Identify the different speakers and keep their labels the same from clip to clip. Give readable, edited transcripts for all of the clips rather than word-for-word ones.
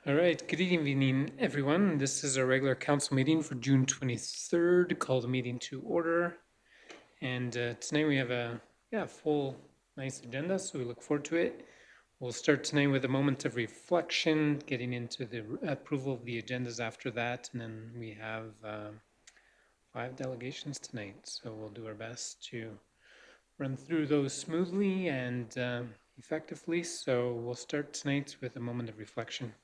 Speaker 1: All right, good evening, everyone. This is our regular council meeting for June 23rd. Call the meeting to order. And tonight we have a full, nice agenda, so we look forward to it. We'll start tonight with a moment of reflection, getting into the approval of the agendas after that. And then we have 5 delegations tonight, so we'll do our best to run through those smoothly and effectively. So we'll start tonight with a moment of reflection.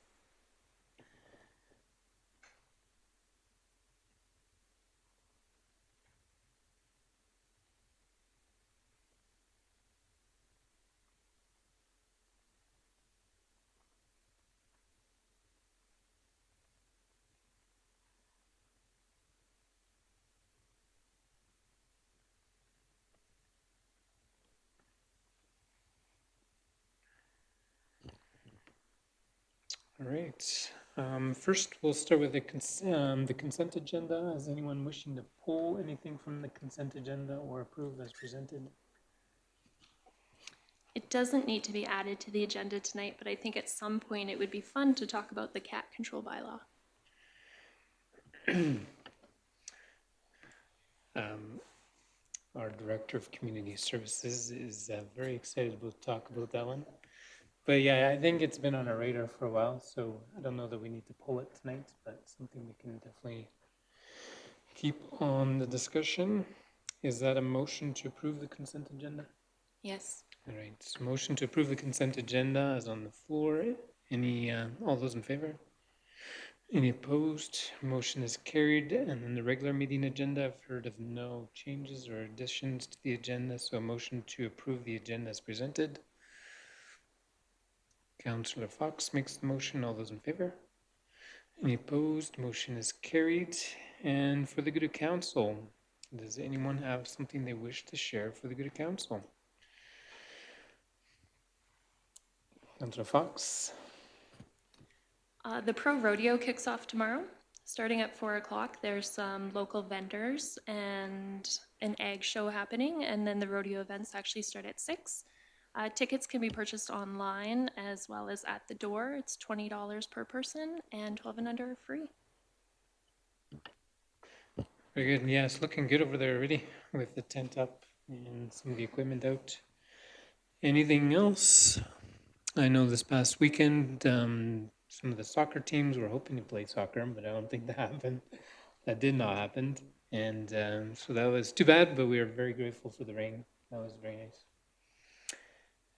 Speaker 1: All right. First, we'll start with the consent agenda. Is anyone wishing to pull anything from the consent agenda or approve as presented?
Speaker 2: It doesn't need to be added to the agenda tonight, but I think at some point it would be fun to talk about the cat control bylaw.
Speaker 1: Our Director of Community Services is very excited to talk about that one. But yeah, I think it's been on our radar for a while, so I don't know that we need to pull it tonight, but something we can definitely keep on the discussion. Is that a motion to approve the consent agenda?
Speaker 2: Yes.
Speaker 1: All right, so motion to approve the consent agenda is on the floor. Any, all those in favor? Any opposed? Motion is carried. And then the regular meeting agenda, I've heard of no changes or additions to the agenda, so a motion to approve the agenda as presented. Councillor Fox makes the motion. All those in favor? Any opposed? Motion is carried. And for the good of council, does anyone have something they wish to share for the good of council? Councillor Fox?
Speaker 2: The Pro Rodeo kicks off tomorrow. Starting at 4 o'clock, there's some local vendors and an egg show happening, and then the rodeo events actually start at 6. Tickets can be purchased online as well as at the door. It's $20 per person, and 12 and under are free.
Speaker 1: Very good. Yeah, it's looking good over there already with the tent up and some of the equipment out. Anything else? I know this past weekend, some of the soccer teams were hoping to play soccer, but I don't think that happened. That did not happen. And so that was too bad, but we are very grateful for the rain. That was very nice.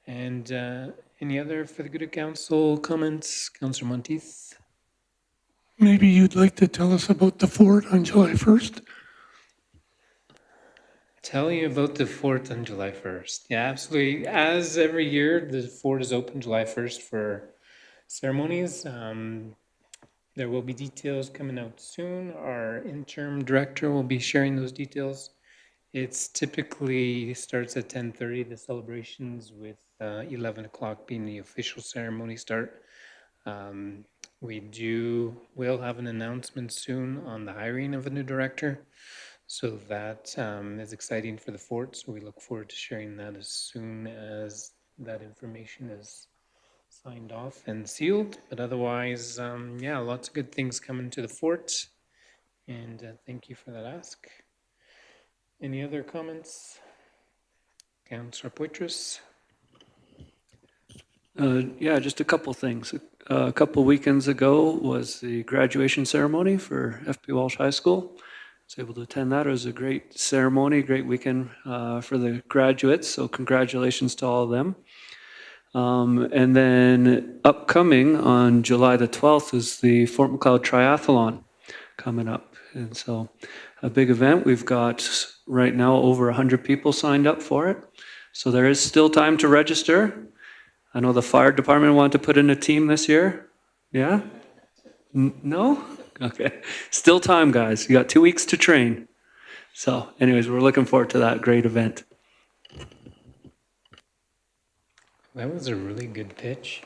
Speaker 1: And any other for the good of council comments? Councillor Monteith?
Speaker 3: Maybe you'd like to tell us about the fort on July 1st?
Speaker 1: Tell you about the fort on July 1st. Yeah, absolutely. As every year, the fort is open July 1st for ceremonies. There will be details coming out soon. Our interim director will be sharing those details. It's typically starts at 10:30, the celebrations, with 11 o'clock being the official ceremony start. We'll have an announcement soon on the hiring of a new director. So that is exciting for the fort. So we look forward to sharing that as soon as that information is signed off and sealed. But otherwise, yeah, lots of good things coming to the fort. And thank you for that ask. Any other comments? Councillor Poitras?
Speaker 4: Yeah, just a couple things. A couple weekends ago was the graduation ceremony for FP Walsh High School. I was able to attend that. It was a great ceremony, great weekend for the graduates. So congratulations to all of them. And then upcoming on July the 12th is the Fort Macleod Triathlon coming up. And so a big event. We've got right now over 100 people signed up for it. So there is still time to register. I know the fire department wanted to put in a team this year. Yeah? No? Okay. Still time, guys. You got 2 weeks to train. So anyways, we're looking forward to that great event.
Speaker 1: That was a really good pitch.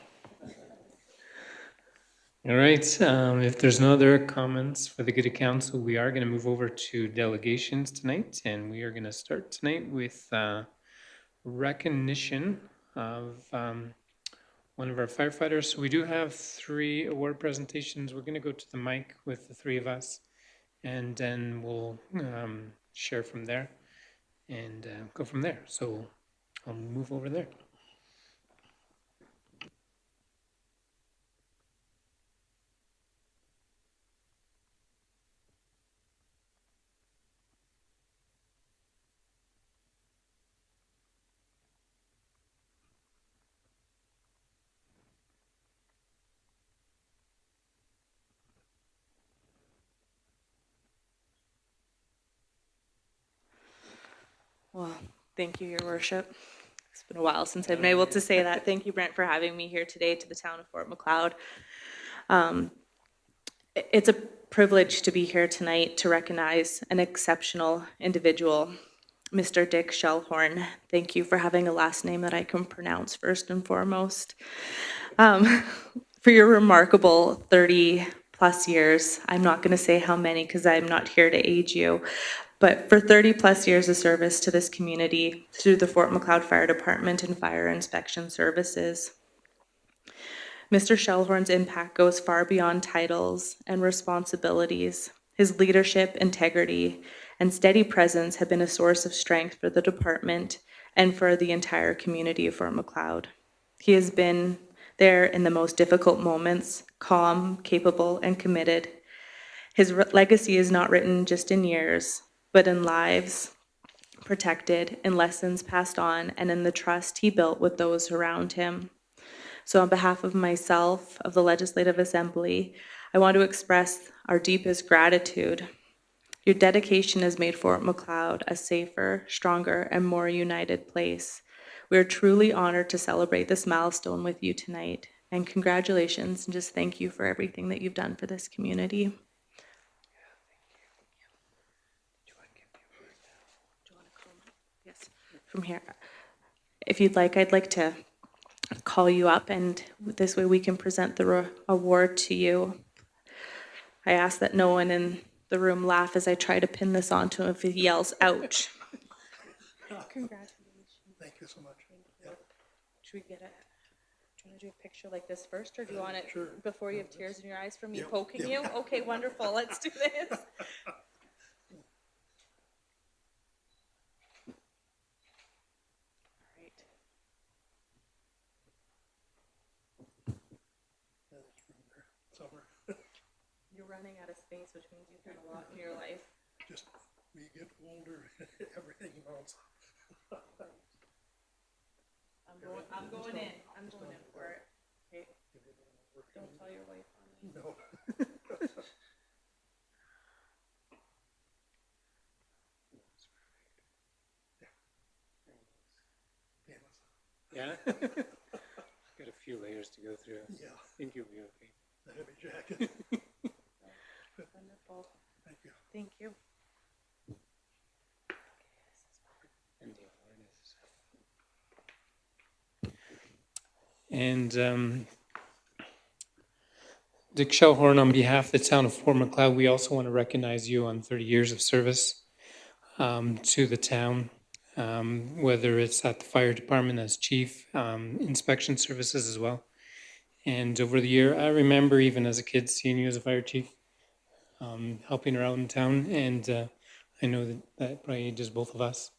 Speaker 1: All right, if there's no other comments for the good of council, we are going to move over to delegations tonight, and we are going to start tonight with recognition of one of our firefighters. So we do have 3 award presentations. We're going to go to the mic with the 3 of us, and then we'll share from there and go from there. So I'll move over there.
Speaker 5: Well, thank you, Your Worship. It's been a while since I've been able to say that. Thank you, Brent, for having me here today to the town of Fort McLeod. It's a privilege to be here tonight to recognize an exceptional individual, Mr. Dick Shellhorn. Thank you for having a last name that I can pronounce first and foremost. For your remarkable 30-plus years, I'm not going to say how many because I'm not here to age you, but for 30-plus years of service to this community through the Fort McLeod Fire Department and Fire Inspection Services. Mr. Shellhorn's impact goes far beyond titles and responsibilities. His leadership, integrity, and steady presence have been a source of strength for the department and for the entire community of Fort McLeod. He has been there in the most difficult moments, calm, capable, and committed. His legacy is not written just in years, but in lives protected, in lessons passed on, and in the trust he built with those around him. So on behalf of myself, of the Legislative Assembly, I want to express our deepest gratitude. Your dedication has made Fort McLeod a safer, stronger, and more united place. We are truly honored to celebrate this milestone with you tonight. And congratulations, and just thank you for everything that you've done for this community. Yes, from here. If you'd like, I'd like to call you up, and this way we can present the award to you. I ask that no one in the room laugh as I try to pin this onto him if he yells, ouch. Congratulations.
Speaker 3: Thank you so much. Yeah.
Speaker 5: Should we get it? Do you want to do a picture like this first, or do you want it
Speaker 3: Sure.
Speaker 5: before you have tears in your eyes from me
Speaker 3: Yep,
Speaker 5: poking
Speaker 3: yep.
Speaker 5: you? Okay, wonderful. Let's do this. All right.
Speaker 3: Summer,
Speaker 5: You're running out of space, which means you've done a lot in your life.
Speaker 3: just we get older, everything mounts.
Speaker 5: I'm going in. I'm going in for it. Okay. Don't tell your wife on me.
Speaker 3: No.
Speaker 1: Yeah? Got a few layers to go through.
Speaker 3: Yeah,
Speaker 1: I think you'll be okay.
Speaker 3: the heavy jacket.
Speaker 5: Wonderful.
Speaker 3: Thank you.
Speaker 5: Thank you.
Speaker 1: And the award is. And Dick Shellhorn, on behalf of the town of Fort McLeod, we also want to recognize you on 30 years of service to the town, whether it's at the fire department as chief, inspection services as well. And over the year, I remember even as a kid seeing you as a fire chief, helping her out in town. And I know that probably ages both of us.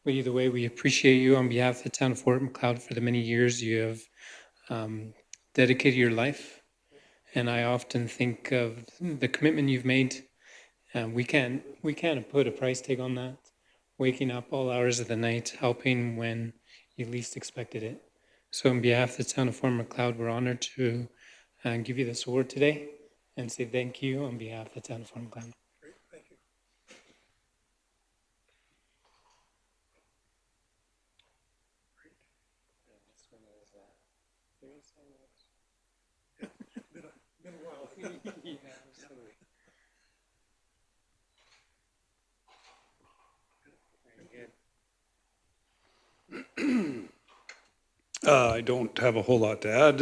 Speaker 1: But either way, we appreciate you on behalf of the town of Fort McLeod for the many years you have dedicated your life. And I often think of the commitment you've made. We can't put a price tag on that. Waking up all hours of the night, helping when you least expected it. So on behalf of the town of Fort McLeod, we're honored to give you this award today and say thank you on behalf of the town of Fort McLeod.
Speaker 3: Great, thank you. Been a while.
Speaker 1: Yeah, absolutely. Very good.
Speaker 6: I don't have a whole lot to add.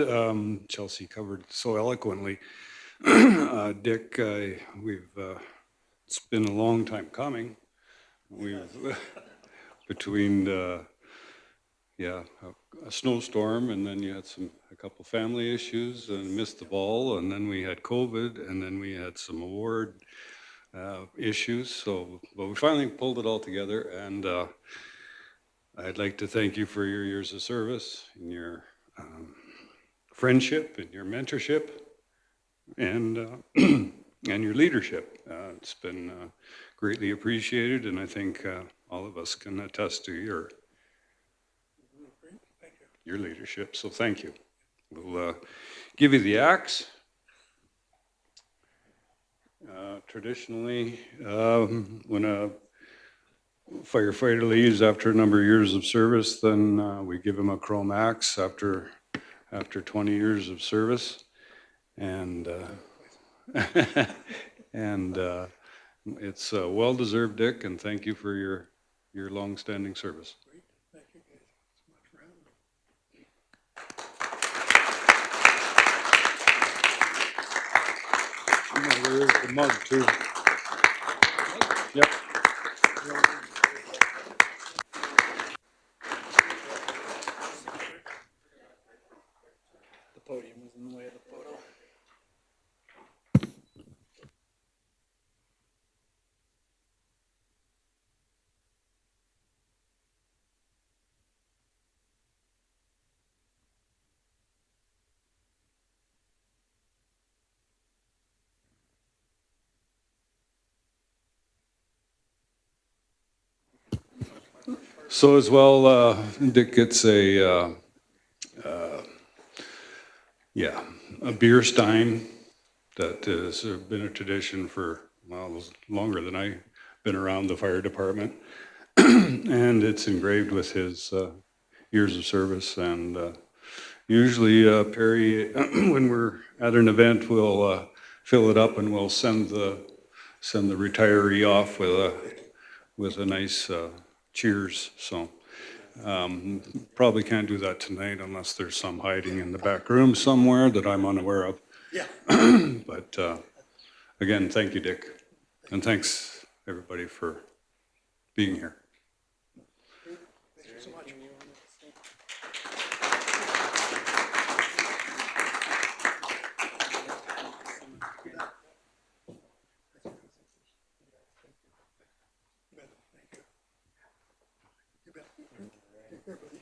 Speaker 6: Chelsea covered so eloquently. Dick, it's been a long time coming. We've, between, yeah, a snowstorm, and then you had a couple family issues and missed the ball, and then we had COVID, and then we had some award issues. So, but we finally pulled it all together, and I'd like to thank you for your years of service and your friendship and your mentorship and and your leadership. It's been greatly appreciated, and I think all of us can attest to your leadership. So thank you. We'll give you the axe. Traditionally, when a firefighter leaves after a number of years of service, then we give him a chrome axe after 20 years of service, and and it's well deserved, Dick, and thank you for your long-standing service.
Speaker 3: Thank you, guys. So much for having me.
Speaker 6: There is the mug too. Yep.
Speaker 4: The podium was in the way of the photo.
Speaker 6: So as well, Dick gets a beer stein that has been a tradition for, well, longer than I've been around the fire department. And it's engraved with his years of service. And usually Perry, when we're at an event, we'll fill it up and we'll send the retiree off with a nice cheers. So probably can't do that tonight unless there's some hiding in the back room somewhere that I'm unaware of.
Speaker 3: Yeah.
Speaker 6: But again, thank you, Dick. And thanks, everybody, for being here.
Speaker 3: Thank you so much. You bet. Take care, buddy.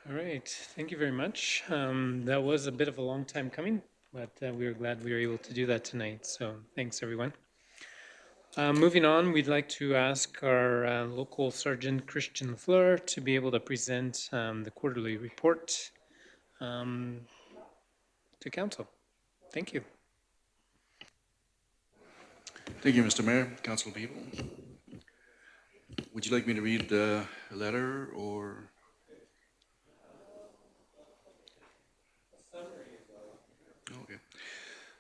Speaker 1: All right, thank you very much. That was a bit of a long time coming, but we were glad we were able to do that tonight. So thanks, everyone. Moving on, we'd like to ask our local Sergeant Christian Fleur to be able to present the quarterly report to council. Thank you.
Speaker 7: Thank you, Mr. Mayor, council people. Would you like me to read the letter or? Okay.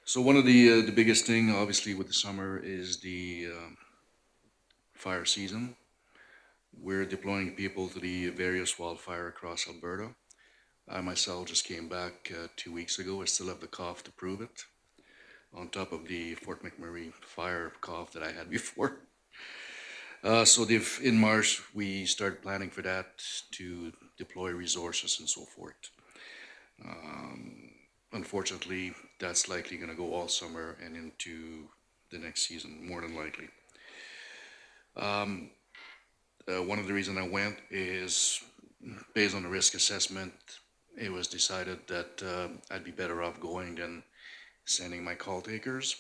Speaker 7: So one of the biggest thing, obviously, with the summer is the fire season. We're deploying people to the various wildfire across Alberta. I myself just came back 2 weeks ago. I still have the cough to prove it, on top of the Fort McMurray fire cough that I had before. So in March, we started planning for that to deploy resources and so forth. Unfortunately, that's likely going to go all summer and into the next season, more than likely. One of the reasons I went is based on the risk assessment. It was decided that I'd be better off going than sending my call takers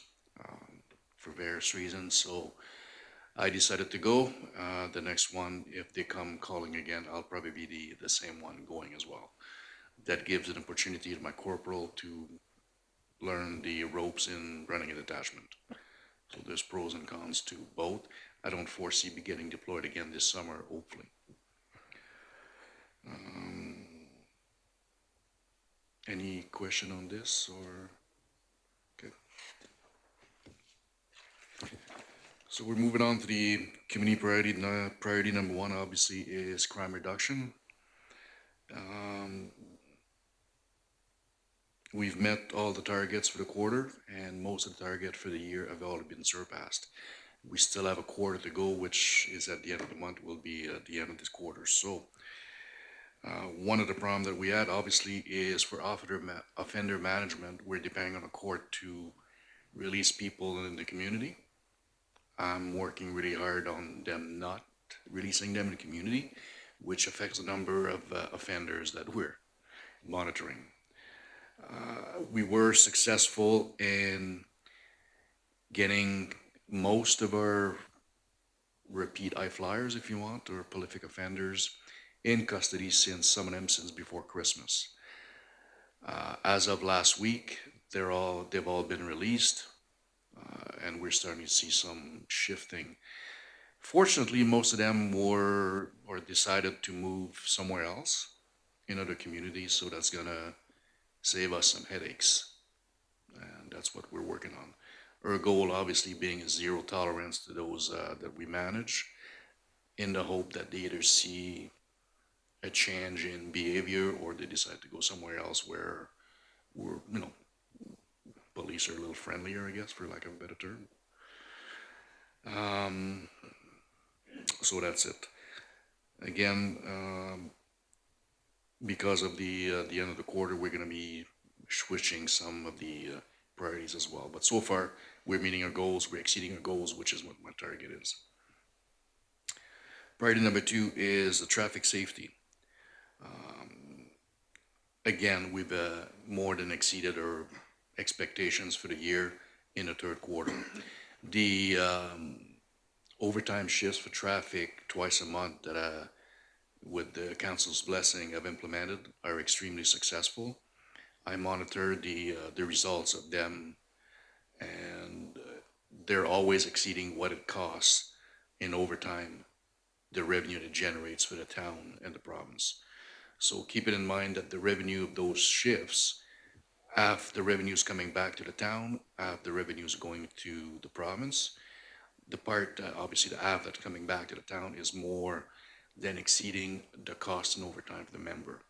Speaker 7: for various reasons. So I decided to go. The next one, if they come calling again, I'll probably be the same one going as well. That gives an opportunity to my corporal to learn the ropes in running a detachment. So there's pros and cons to both. I don't foresee me getting deployed again this summer, hopefully. Any question on this or? Okay. So we're moving on to the community priority. Priority number one, obviously, is crime reduction. We've met all the targets for the quarter, and most of the targets for the year have already been surpassed. We still have a quarter to go, which is at the end of the month, will be at the end of this quarter. So one of the problems that we had, obviously, is for offender management. We're depending on a court to release people in the community. I'm working really hard on them not releasing them in the community, which affects the number of offenders that we're monitoring. We were successful in getting most of our repeat I-flyers, if you want, or prolific offenders in custody since some of them since before Christmas. As of last week, they've all been released, and we're starting to see some shifting. Fortunately, most of them were or decided to move somewhere else in other communities, so that's gonna save us some headaches, and that's what we're working on. Our goal, obviously, being a zero tolerance to those that we manage, in the hope that they either see a change in behavior or they decide to go somewhere else where we're, police are a little friendlier, I guess, for lack of a better term. So that's it. Again, because of the end of the quarter, we're going to be switching some of the priorities as well. But so far, we're meeting our goals, we're exceeding our goals, which is what my target is. Priority number two is the traffic safety. Again, we've more than exceeded our expectations for the year in the third quarter. The overtime shifts for traffic twice a month that with the council's blessing I've implemented are extremely successful. I monitor the results of them, and they're always exceeding what it costs in overtime, the revenue it generates for the town and the province. So keep it in mind that the revenue of those shifts, half the revenues coming back to the town, half the revenues going to the province. The part, obviously the half that's coming back to the town is more than exceeding the cost in overtime for the member.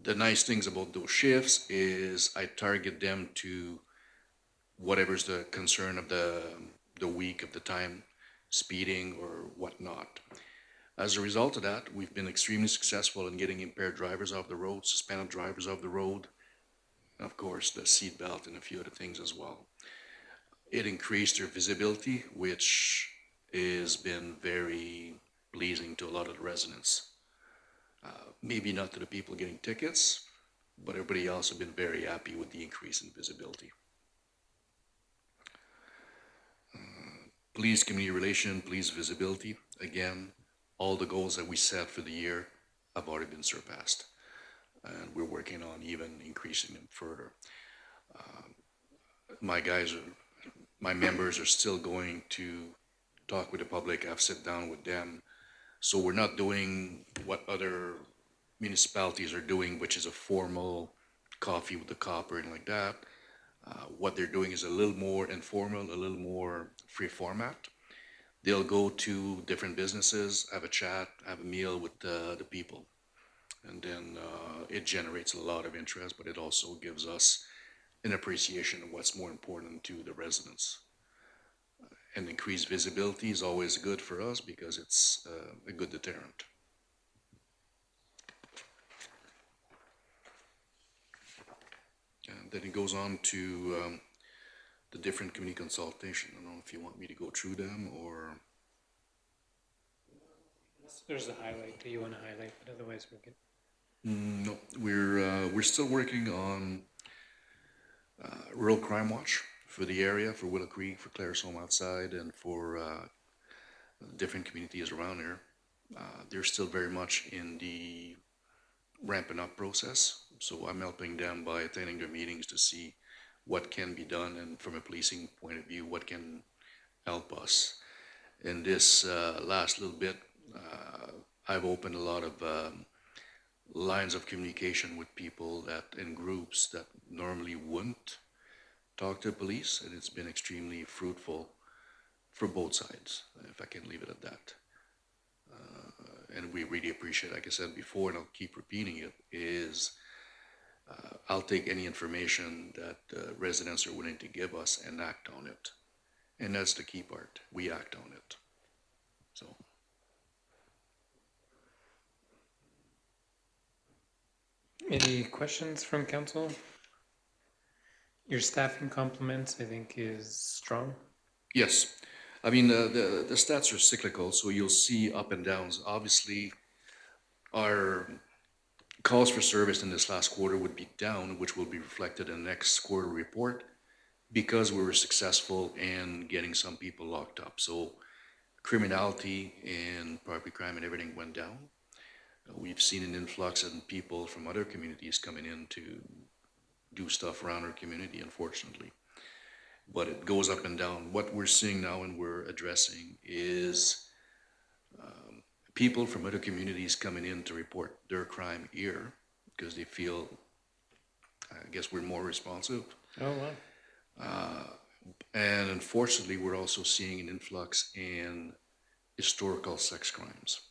Speaker 7: The nice things about those shifts is I target them to whatever's the concern of the week, of the time, speeding or whatnot. As a result of that, we've been extremely successful in getting impaired drivers off the road, suspended drivers off the road, and of course the seat belt and a few other things as well. It increased their visibility, which has been very pleasing to a lot of the residents. Maybe not to the people getting tickets, but everybody else have been very happy with the increase in visibility. Police community relation, police visibility. Again, all the goals that we set for the year have already been surpassed. And we're working on even increasing them further. My members are still going to talk with the public. I've sat down with them. So we're not doing what other municipalities are doing, which is a formal coffee with the cop or anything like that. What they're doing is a little more informal, a little more free format. They'll go to different businesses, have a chat, have a meal with the people. And then it generates a lot of interest, but it also gives us an appreciation of what's more important to the residents. And increased visibility is always good for us because it's a good deterrent. And then it goes on to the different community consultation. I don't know if you want me to go through them or.
Speaker 1: There's a highlight that you want to highlight, but otherwise we're good.
Speaker 7: No, we're still working on Rural Crime Watch for the area, for Willow Creek, for Claire's Home Outside, and for different communities around here. They're still very much in the ramping up process, so I'm helping them by attending their meetings to see what can be done, and from a policing point of view, what can help us. In this last little bit, I've opened a lot of lines of communication with people that in groups that normally wouldn't talk to police, and it's been extremely fruitful for both sides, if I can leave it at that. And we really appreciate, like I said before, and I'll keep repeating it, is I'll take any information that residents are willing to give us and act on it. And that's the key part. We act on it. So.
Speaker 1: Any questions from council? Your staffing compliments, I think, is strong.
Speaker 7: Yes. I mean, the stats are cyclical, so you'll see up and downs. Obviously, our calls for service in this last quarter would be down, which will be reflected in the next quarter report, because we were successful in getting some people locked up. So criminality and property crime and everything went down. We've seen an influx in people from other communities coming in to do stuff around our community, unfortunately. But it goes up and down. What we're seeing now and we're addressing is people from other communities coming in to report their crime here because they feel, I guess, we're more responsive.
Speaker 1: Oh, wow.
Speaker 7: And unfortunately, we're also seeing an influx in historical sex crimes.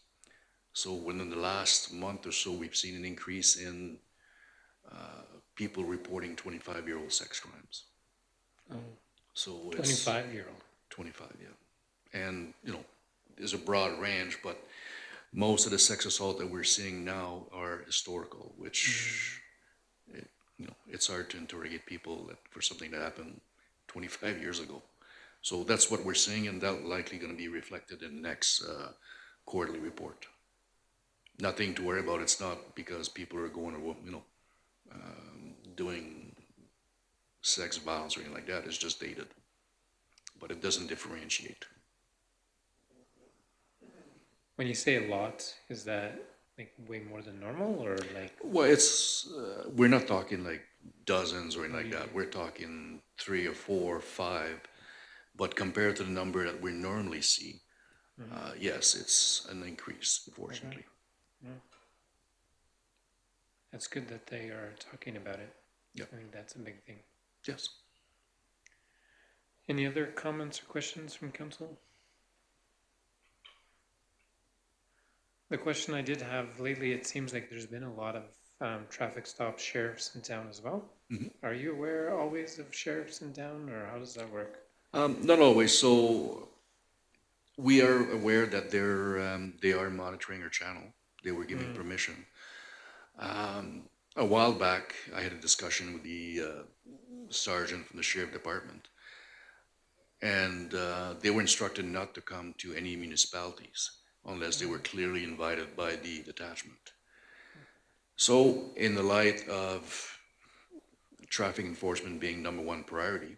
Speaker 7: So within the last month or so, we've seen an increase in people reporting 25-year-old sex crimes.
Speaker 1: Oh,
Speaker 7: So it's
Speaker 1: 25-year-old.
Speaker 7: 25, yeah. And, there's a broad range, but most of the sex assault that we're seeing now are historical, which, it's hard to interrogate people for something that happened 25 years ago. So that's what we're seeing, and that's likely going to be reflected in the next quarterly report. Nothing to worry about. It's not because people are going to, doing sex violence or anything like that. It's just dated, but it doesn't differentiate.
Speaker 1: When you say a lot, is that like way more than normal or like?
Speaker 7: Well, it's we're not talking like dozens or anything like that. We're talking 3 or 4 or 5, but compared to the number that we normally see, yes, it's an increase, unfortunately.
Speaker 1: That's good that they are talking about it.
Speaker 7: Yep.
Speaker 1: I think that's a big thing.
Speaker 7: Yes.
Speaker 1: Any other comments or questions from council? The question I did have lately, it seems like there's been a lot of traffic stops, sheriffs in town as well.
Speaker 7: Mhm.
Speaker 1: Are you aware always of sheriffs in town, or how does that work?
Speaker 7: Not always. So we are aware that they are monitoring our channel. They were given permission. A while back, I had a discussion with the sergeant from the sheriff department, and they were instructed not to come to any municipalities unless they were clearly invited by the detachment. So in the light of traffic enforcement being number one priority,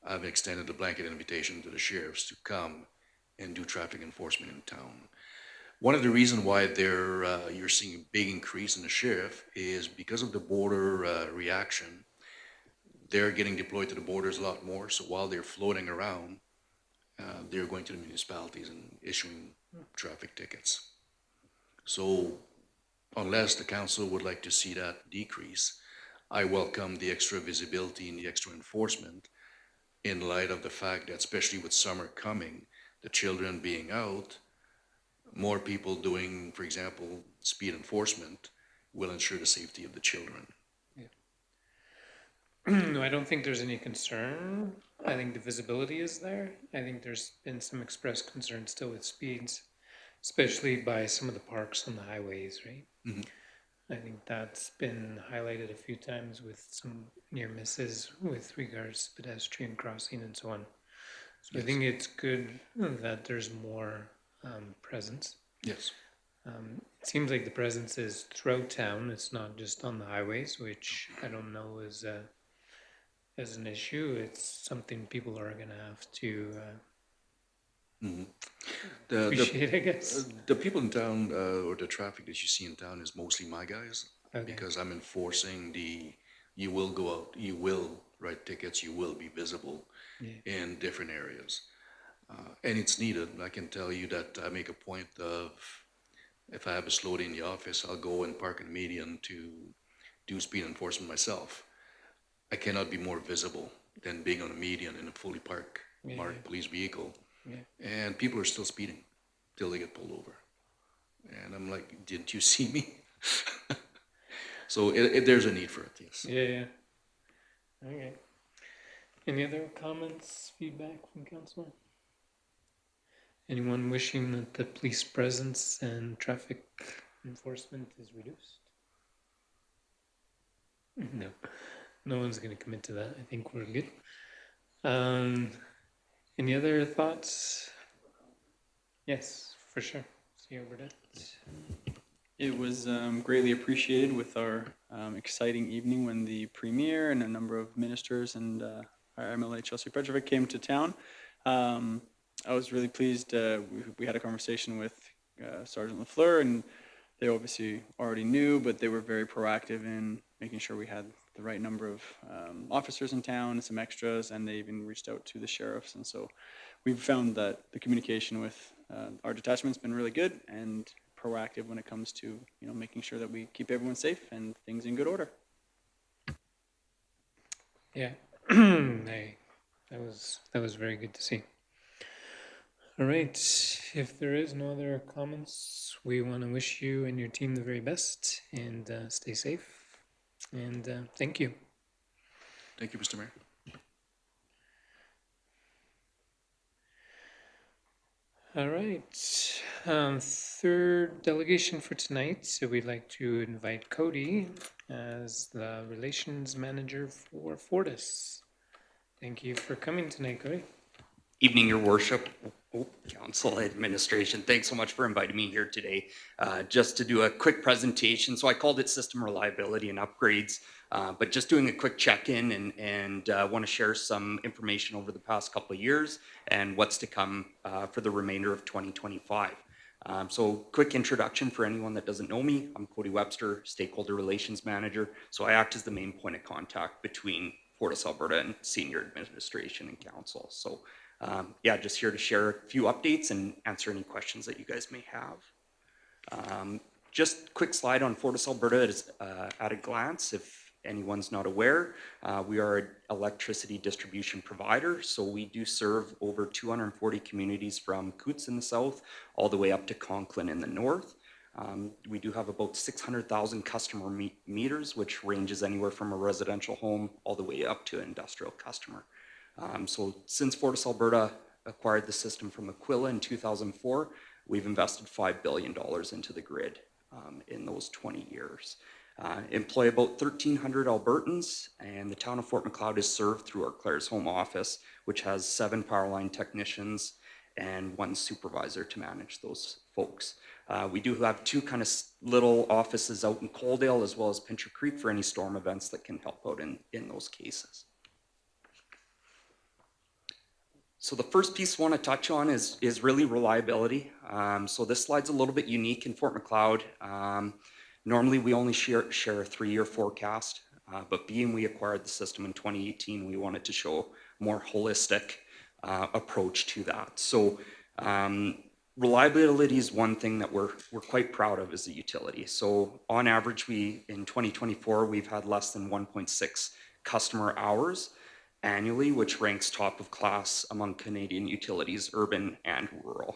Speaker 7: I've extended a blanket invitation to the sheriffs to come and do traffic enforcement in town. One of the reasons why you're seeing a big increase in the sheriff is because of the border reaction. They're getting deployed to the borders a lot more. So while they're floating around, they're going to the municipalities and issuing traffic tickets. So unless the council would like to see that decrease, I welcome the extra visibility and the extra enforcement in light of the fact that, especially with summer coming, the children being out, more people doing, for example, speed enforcement will ensure the safety of the children.
Speaker 1: No, I don't think there's any concern. I think the visibility is there. I think there's been some expressed concern still with speeds, especially by some of the parks on the highways, right?
Speaker 7: Mhm.
Speaker 1: I think that's been highlighted a few times with some near misses with regards to pedestrian crossing and so on. So I think it's good that there's more presence.
Speaker 7: Yes.
Speaker 1: It seems like the presence is throughout town. It's not just on the highways, which I don't know is as an issue. It's something people are going to have to
Speaker 7: The,
Speaker 1: appreciate, I guess.
Speaker 7: the people in town, or the traffic that you see in town is mostly my guys.
Speaker 1: Okay.
Speaker 7: Because I'm enforcing you will go out, you will write tickets, you will be visible in different areas. And it's needed. I can tell you that I make a point of, if I have a slow day in the office, I'll go and park in the median to do speed enforcement myself. I cannot be more visible than being on a median in a fully marked police vehicle.
Speaker 1: Yeah.
Speaker 7: And people are still speeding till they get pulled over. And I'm like, didn't you see me? So there's a need for it, yes.
Speaker 1: Yeah. Okay. Any other comments, feedback from council? Anyone wishing that the police presence and traffic enforcement is reduced? No. No one's going to commit to that. I think we're good. Any other thoughts? Yes, for sure. See you over there.
Speaker 8: It was greatly appreciated with our exciting evening when the premier and a number of ministers and our MLA Chelsea Petrovic came to town. I was really pleased. We had a conversation with Sergeant Lafleur, and they obviously already knew, but they were very proactive in making sure we had the right number of officers in town and some extras, and they even reached out to the sheriffs. And so we've found that the communication with our detachment's been really good and proactive when it comes to making sure that we keep everyone safe and things in good order.
Speaker 1: Yeah, that was very good to see. All right, if there is no other comments, we want to wish you and your team the very best, and stay safe, and thank you.
Speaker 7: Thank you, Mr. Mayor.
Speaker 1: All right, third delegation for tonight. So we'd like to invite Cody as the relations manager for Fortis. Thank you for coming tonight, Cody.
Speaker 9: Evening, Your Worship, Council Administration. Thanks so much for inviting me here today. Just to do a quick presentation. So I called it System Reliability and Upgrades, but just doing a quick check-in and want to share some information over the past couple of years and what's to come for the remainder of 2025. So quick introduction for anyone that doesn't know me. I'm Cody Webster, Stakeholder Relations Manager. So I act as the main point of contact between Fortis Alberta and Senior Administration and Council. So yeah, just here to share a few updates and answer any questions that you guys may have. Just quick slide on Fortis Alberta at a glance. If anyone's not aware, we are an electricity distribution provider. So we do serve over 240 communities from Coots in the south all the way up to Conklin in the north. We do have about 600,000 customer meters, which ranges anywhere from a residential home all the way up to an industrial customer. So since Fortis Alberta acquired the system from Aquila in 2004, we've invested $5 billion into the grid in those 20 years. Employ about 1,300 Albertans, and the town of Fort Macleod is served through our Clares Home office, which has 7 power line technicians and 1 supervisor to manage those folks. We do have 2 kind of little offices out in Coaldale as well as Pincher Creek for any storm events that can help out in those cases. So the first piece I want to touch on is really reliability. So this slide's a little bit unique in Fort Macleod. Normally we only share a 3-year forecast, but being we acquired the system in 2018, we wanted to show more holistic approach to that. So reliability is one thing that we're quite proud of as a utility. So on average, in 2024, we've had less than 1.6 customer hours annually, which ranks top of class among Canadian utilities, urban and rural.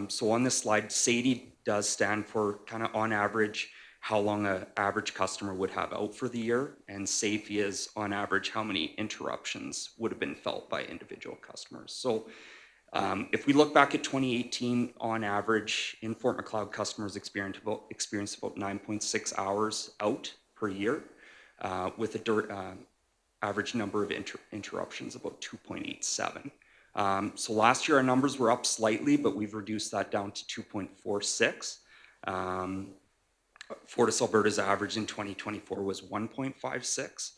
Speaker 9: So on this slide, SAIDI does stand for kind of on average how long an average customer would have out for the year, and SAFE is on average how many interruptions would have been felt by individual customers. So if we look back at 2018, on average in Fort Macleod, customers experienced about 9.6 hours out per year, with a average number of interruptions about 2.87. So last year our numbers were up slightly, but we've reduced that down to 2.46. FortisAlberta's average in 2024 was 1.56.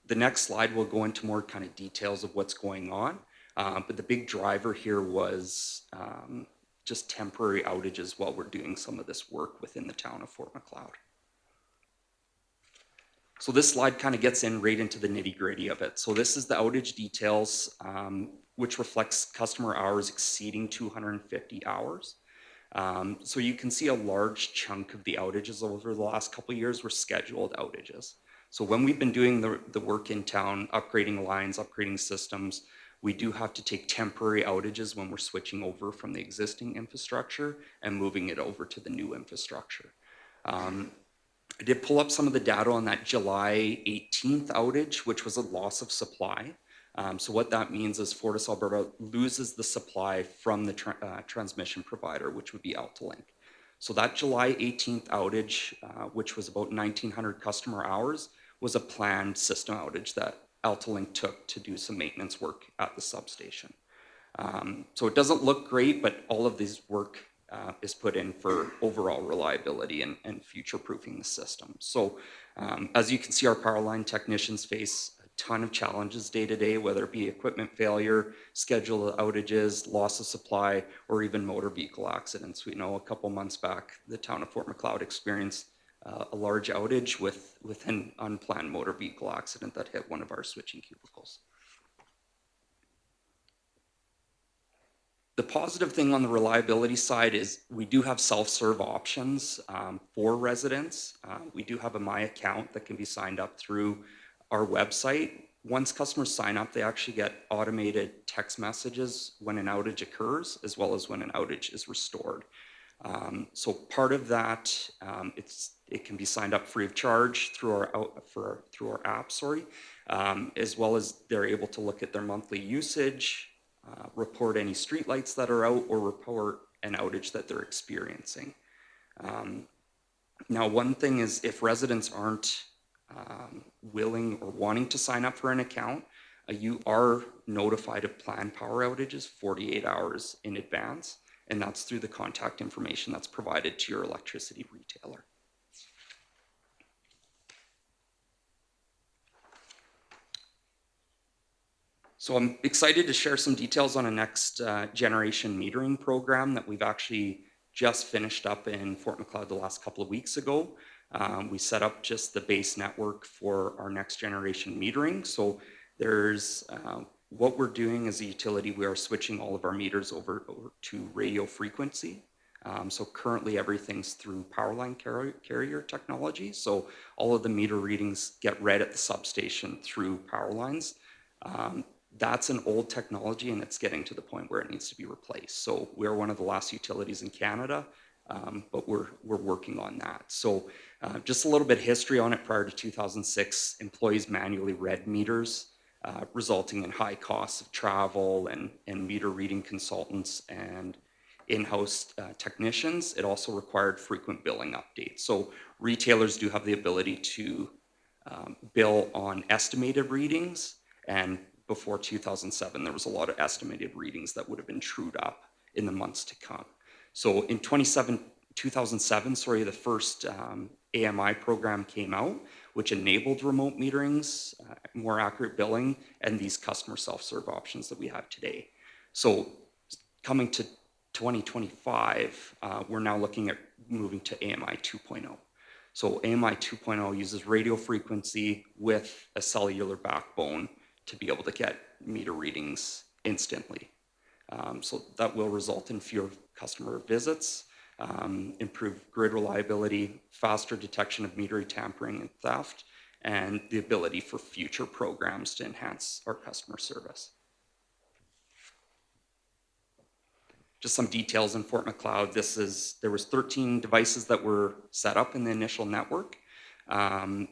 Speaker 9: The next slide will go into more kind of details of what's going on, but the big driver here was just temporary outages while we're doing some of this work within the town of Fort Macleod. So this slide kind of gets right into the nitty-gritty of it. So this is the outage details, which reflects customer hours exceeding 250 hours. So you can see a large chunk of the outages over the last couple of years were scheduled outages. So when we've been doing the work in town, upgrading lines, upgrading systems, we do have to take temporary outages when we're switching over from the existing infrastructure and moving it over to the new infrastructure. I did pull up some of the data on that July 18th outage, which was a loss of supply. So what that means is FortisAlberta loses the supply from the transmission provider, which would be AltaLink. So that July 18th outage, which was about 1,900 customer hours, was a planned system outage that AltaLink took to do some maintenance work at the substation. So it doesn't look great, but all of this work is put in for overall reliability and future-proofing the system. So as you can see, our power line technicians face a ton of challenges day to day, whether it be equipment failure, scheduled outages, loss of supply, or even motor vehicle accidents. We know a couple months back, the town of Fort Macleod experienced a large outage with an unplanned motor vehicle accident that hit one of our switching cubicles. The positive thing on the reliability side is we do have self-serve options for residents. We do have a My Account that can be signed up through our website. Once customers sign up, they actually get automated text messages when an outage occurs, as well as when an outage is restored. So part of that, it can be signed up free of charge through our app, as well as they're able to look at their monthly usage, report any streetlights that are out, or report an outage that they're experiencing. Now, one thing is if residents aren't willing or wanting to sign up for an account, you are notified of planned power outages 48 hours in advance, and that's through the contact information that's provided to your electricity retailer. So I'm excited to share some details on a next generation metering program that we've actually just finished up in Fort Macleod the last couple of weeks ago. We set up just the base network for our next generation metering. So there's what we're doing as a utility, we are switching all of our meters over to radio frequency. So currently everything's through power line carrier technology. So all of the meter readings get read at the substation through power lines. That's an old technology and it's getting to the point where it needs to be replaced. So we're one of the last utilities in Canada, but we're working on that. So just a little bit of history on it. Prior to 2006, employees manually read meters, resulting in high costs of travel and meter reading consultants and in-house technicians. It also required frequent billing updates. So retailers do have the ability to bill on estimated readings, and before 2007, there was a lot of estimated readings that would have been trued up in the months to come. So in 2007, the first AMI program came out, which enabled remote meterings, more accurate billing, and these customer self-serve options that we have today. So coming to 2025, we're now looking at moving to AMI 2.0. So AMI 2.0 uses radio frequency with a cellular backbone to be able to get meter readings instantly. So that will result in fewer customer visits, improved grid reliability, faster detection of meter tampering and theft, and the ability for future programs to enhance our customer service. Just some details in Fort Macleod. There was 13 devices that were set up in the initial network.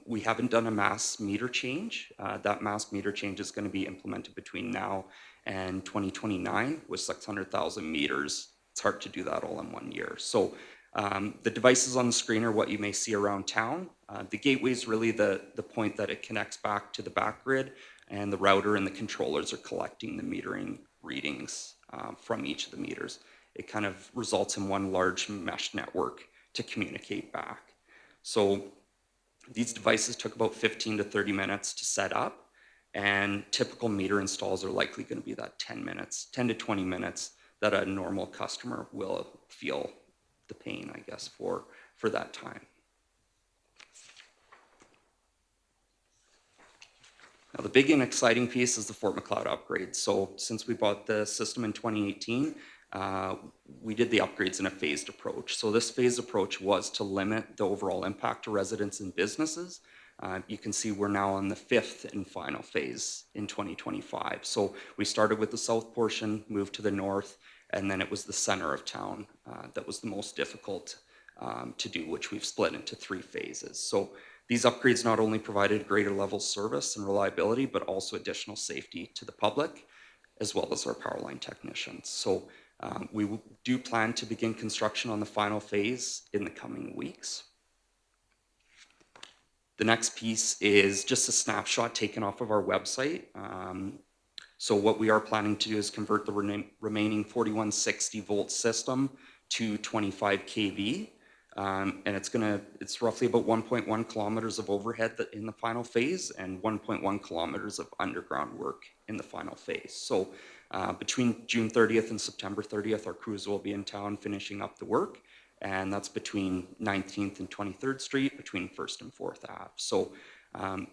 Speaker 9: We haven't done a mass meter change. That mass meter change is going to be implemented between now and 2029 with 600,000 meters. It's hard to do that all in 1 year. So the devices on the screen are what you may see around town. The gateway is really the point that it connects back to the back grid, and the router and the controllers are collecting the metering readings from each of the meters. It kind of results in one large mesh network to communicate back. So these devices took about 15 to 30 minutes to set up, and typical meter installs are likely going to be that 10 to 20 minutes that a normal customer will feel the pain, I guess, for that time. Now, the big and exciting piece is the Fort Macleod upgrade. So since we bought the system in 2018, we did the upgrades in a phased approach. So this phased approach was to limit the overall impact to residents and businesses. You can see we're now on the 5th and final phase in 2025. So we started with the south portion, moved to the north, and then it was the center of town that was the most difficult to do, which we've split into 3 phases. So these upgrades not only provided greater level service and reliability, but also additional safety to the public, as well as our power line technicians. So we do plan to begin construction on the final phase in the coming weeks. The next piece is just a snapshot taken off of our website. So what we are planning to do is convert the remaining 4160 volt system to 25 kV. And it's roughly about 1.1 kilometers of overhead in the final phase and 1.1 kilometers of underground work in the final phase. So between June 30th and September 30th, our crews will be in town finishing up the work. And that's between 19th and 23rd Street, between 1st and 4th Ave. So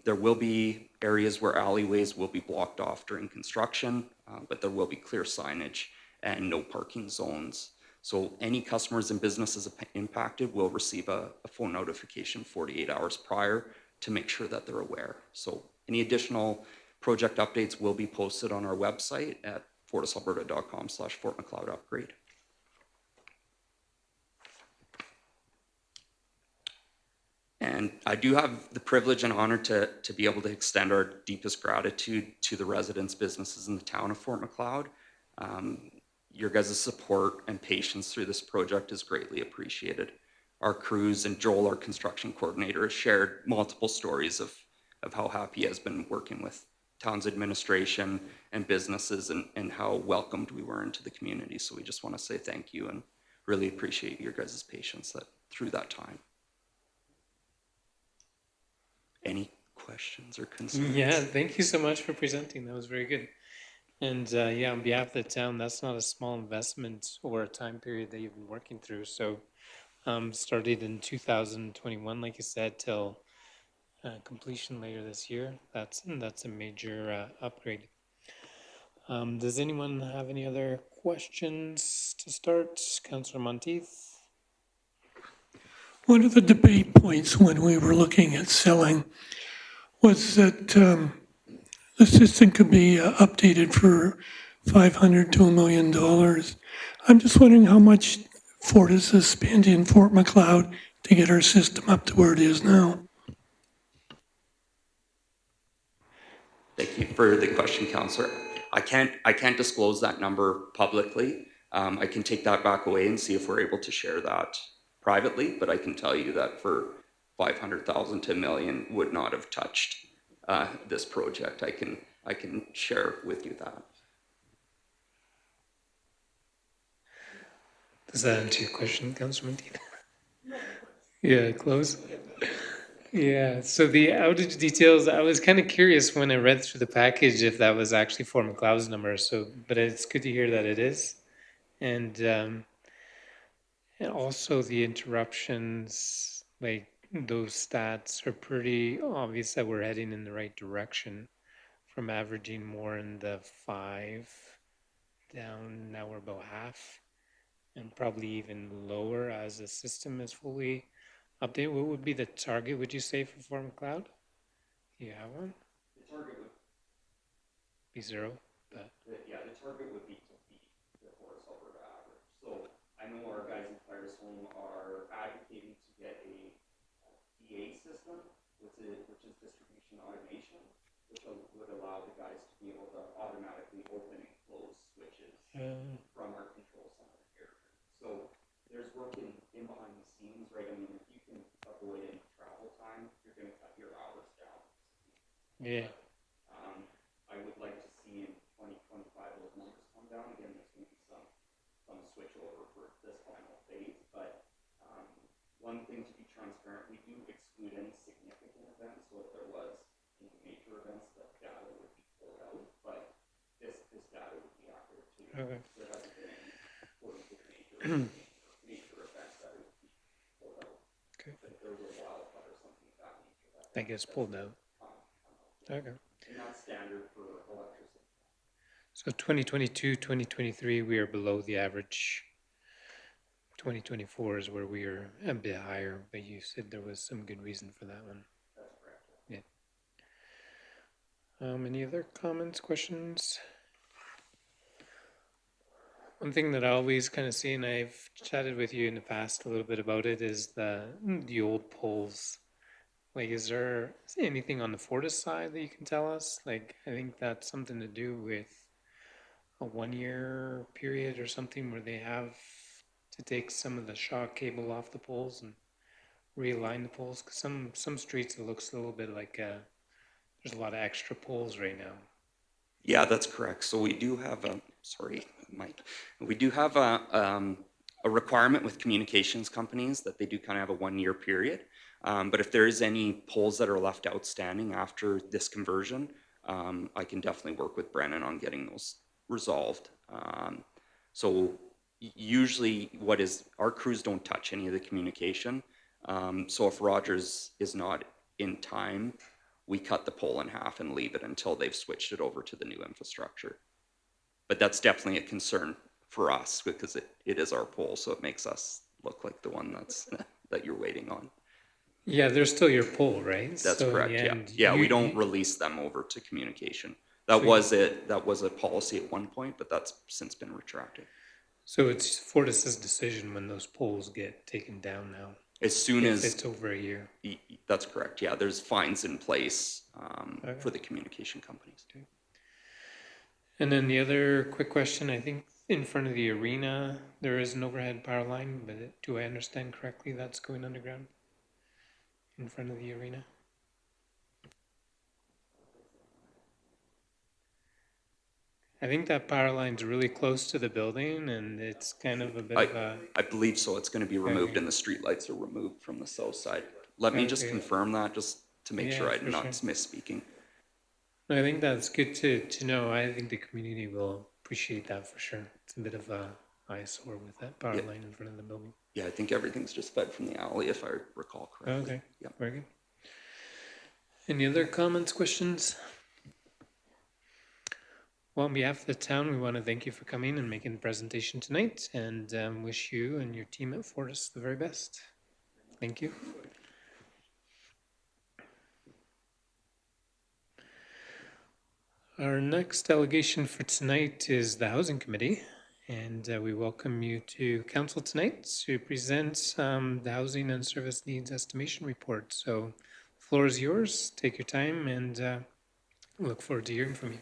Speaker 9: there will be areas where alleyways will be blocked off during construction, but there will be clear signage and no parking zones. So any customers and businesses impacted will receive a phone notification 48 hours prior to make sure that they're aware. So any additional project updates will be posted on our website at fortisalberta.com/Fort Macleod upgrade. And I do have the privilege and honor to be able to extend our deepest gratitude to the residents, businesses in the town of Fort Macleod. Your guys' support and patience through this project is greatly appreciated. Our crews and Joel, our construction coordinator, has shared multiple stories of how happy he has been working with town's administration and businesses and how welcomed we were into the community. So we just want to say thank you and really appreciate your guys' patience through that time. Any questions or concerns?
Speaker 1: Yeah, thank you so much for presenting. That was very good. And yeah, on behalf of the town, that's not a small investment or a time period that you've been working through. So started in 2021, like you said, till completion later this year. That's a major upgrade. Does anyone have any other questions to start? Councillor Monteith?
Speaker 3: One of the debate points when we were looking at selling was that the system could be updated for $500 to $1 million. I'm just wondering how much Fortis has spent in Fort Macleod to get our system up to where it is now.
Speaker 9: Thank you for the question, Councillor. I can't disclose that number publicly. I can take that back away and see if we're able to share that privately, but I can tell you that for 500,000 to $1 million would not have touched this project. I can share with you that.
Speaker 1: Does that answer your question, Councilman Dean? Yeah, close. Yeah, so the outage details, I was kind of curious when I read through the package if that was actually for McLeod's number, so, but it's good to hear that it is. And also the interruptions, like those stats are pretty obvious that we're heading in the right direction from averaging more in the 5 down, now we're about half, and probably even lower as the system is fully updated. What would be the target, would you say, for Fort McLeod? Do you have one?
Speaker 9: The target would
Speaker 1: Be 0, but
Speaker 9: yeah, the target would be to beat the Forest Alberta average. So I know our guys in Firestone are advocating to get a PA system, which is distribution automation, which would allow the guys to be able to automatically open and close switches from our control center here. So there's work in behind the scenes, right? I mean, if you can avoid any travel time, you're going to cut your hours down.
Speaker 1: yeah.
Speaker 9: I would like to see in 2025 those numbers come down. Again, there's going to be some switch over for this final phase, but one thing to be transparent, we do exclude any significant events. So if there was any major events, that data would be pulled out, but this data would be accurate too.
Speaker 1: Okay.
Speaker 9: There hasn't been any quote unquote major events that would be pulled out.
Speaker 1: Okay.
Speaker 9: But if there was a wildfire or something of that nature,
Speaker 1: That gets pulled out. Okay.
Speaker 9: and that's standard for electricity.
Speaker 1: So 2022, 2023, we are below the average. 2024 is where we are a bit higher, but you said there was some good reason for that one.
Speaker 9: That's correct.
Speaker 1: Yeah. Any other comments, questions? One thing that I always kind of see, and I've chatted with you in the past a little bit about it, is the old poles. Like, is there anything on the Fortis side that you can tell us? Like, I think that's something to do with a 1-year period or something where they have to take some of the shock cable off the poles and realign the poles. Cause some streets it looks a little bit like there's a lot of extra poles right now.
Speaker 9: Yeah, that's correct. So we do have sorry, Mike. We do have a requirement with communications companies that they do kind of have a 1-year period. But if there is any poles that are left outstanding after this conversion, I can definitely work with Brennan on getting those resolved. So usually our crews don't touch any of the communication. So if Rogers is not in time, we cut the pole in half and leave it until they've switched it over to the new infrastructure. But that's definitely a concern for us because it is our pole, so it makes us look like the one that you're waiting on.
Speaker 1: Yeah, they're still your pole, right?
Speaker 9: That's
Speaker 1: So in
Speaker 9: correct.
Speaker 1: the
Speaker 9: Yeah,
Speaker 1: end,
Speaker 9: yeah. We
Speaker 1: you-
Speaker 9: don't release them over to communication. That was it. That was a policy at one point, but that's since been retracted.
Speaker 1: So it's Fortis's decision when those poles get taken down now.
Speaker 9: As soon
Speaker 1: If
Speaker 9: as
Speaker 1: it's over a year.
Speaker 9: that's correct. Yeah, there's fines in place for the communication companies.
Speaker 1: And then the other quick question, I think in front of the arena, there is an overhead power line, but do I understand correctly that's going underground? In front of the arena? I think that power line's really close to the building and it's kind of a bit of a,
Speaker 9: I believe so. It's going to be removed
Speaker 1: Okay.
Speaker 9: and the streetlights are removed from the south side. Let me just
Speaker 1: Okay.
Speaker 9: confirm that just to make
Speaker 1: Yeah,
Speaker 9: sure I'm
Speaker 1: for
Speaker 9: not
Speaker 1: sure.
Speaker 9: misspeaking.
Speaker 1: No, I think that's good to know. I think the community will appreciate that for sure. It's a bit of a eyesore with that power
Speaker 9: Yeah.
Speaker 1: line in front of the building.
Speaker 9: Yeah, I think everything's just fed from the alley if I recall correctly.
Speaker 1: Okay,
Speaker 9: Yeah.
Speaker 1: very good. Any other comments, questions? Well, on behalf of the town, we want to thank you for coming and making the presentation tonight and wish you and your team at Fortis the very best. Thank you. Our next delegation for tonight is the Housing Committee, and we welcome you to council tonight to present the Housing and Service Needs Estimation Report. So the floor is yours. Take your time and look forward to hearing from you.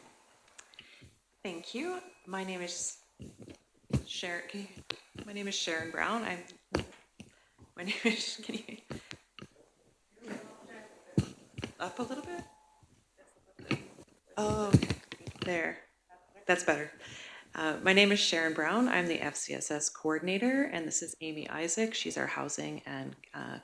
Speaker 10: Thank you. My name is Sharon. My name is Sharon Brown. My name is. Can you up a little bit? Oh, okay. There. That's better. My name is Sharon Brown. I'm the FCSS coordinator, and this is Amy Isaac. She's our housing and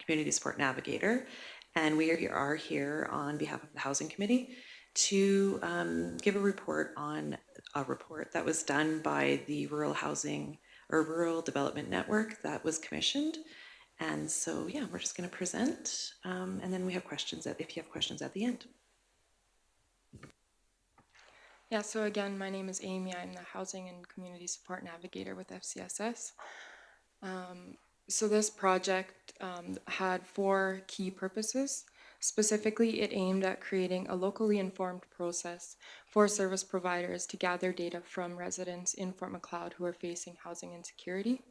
Speaker 10: community support navigator. And we are here on behalf of the Housing Committee to give a report on a report that was done by the Rural Housing or Rural Development Network that was commissioned. And so, yeah, we're just going to present, and then we have questions if you have questions at the end.
Speaker 11: Yeah, so again, my name is Amy. I'm the Housing and Community Support Navigator with FCSS. So this project had 4 key purposes. Specifically, it aimed at creating a locally informed process for service providers to gather data from residents in Fort Macleod who are facing housing insecurity.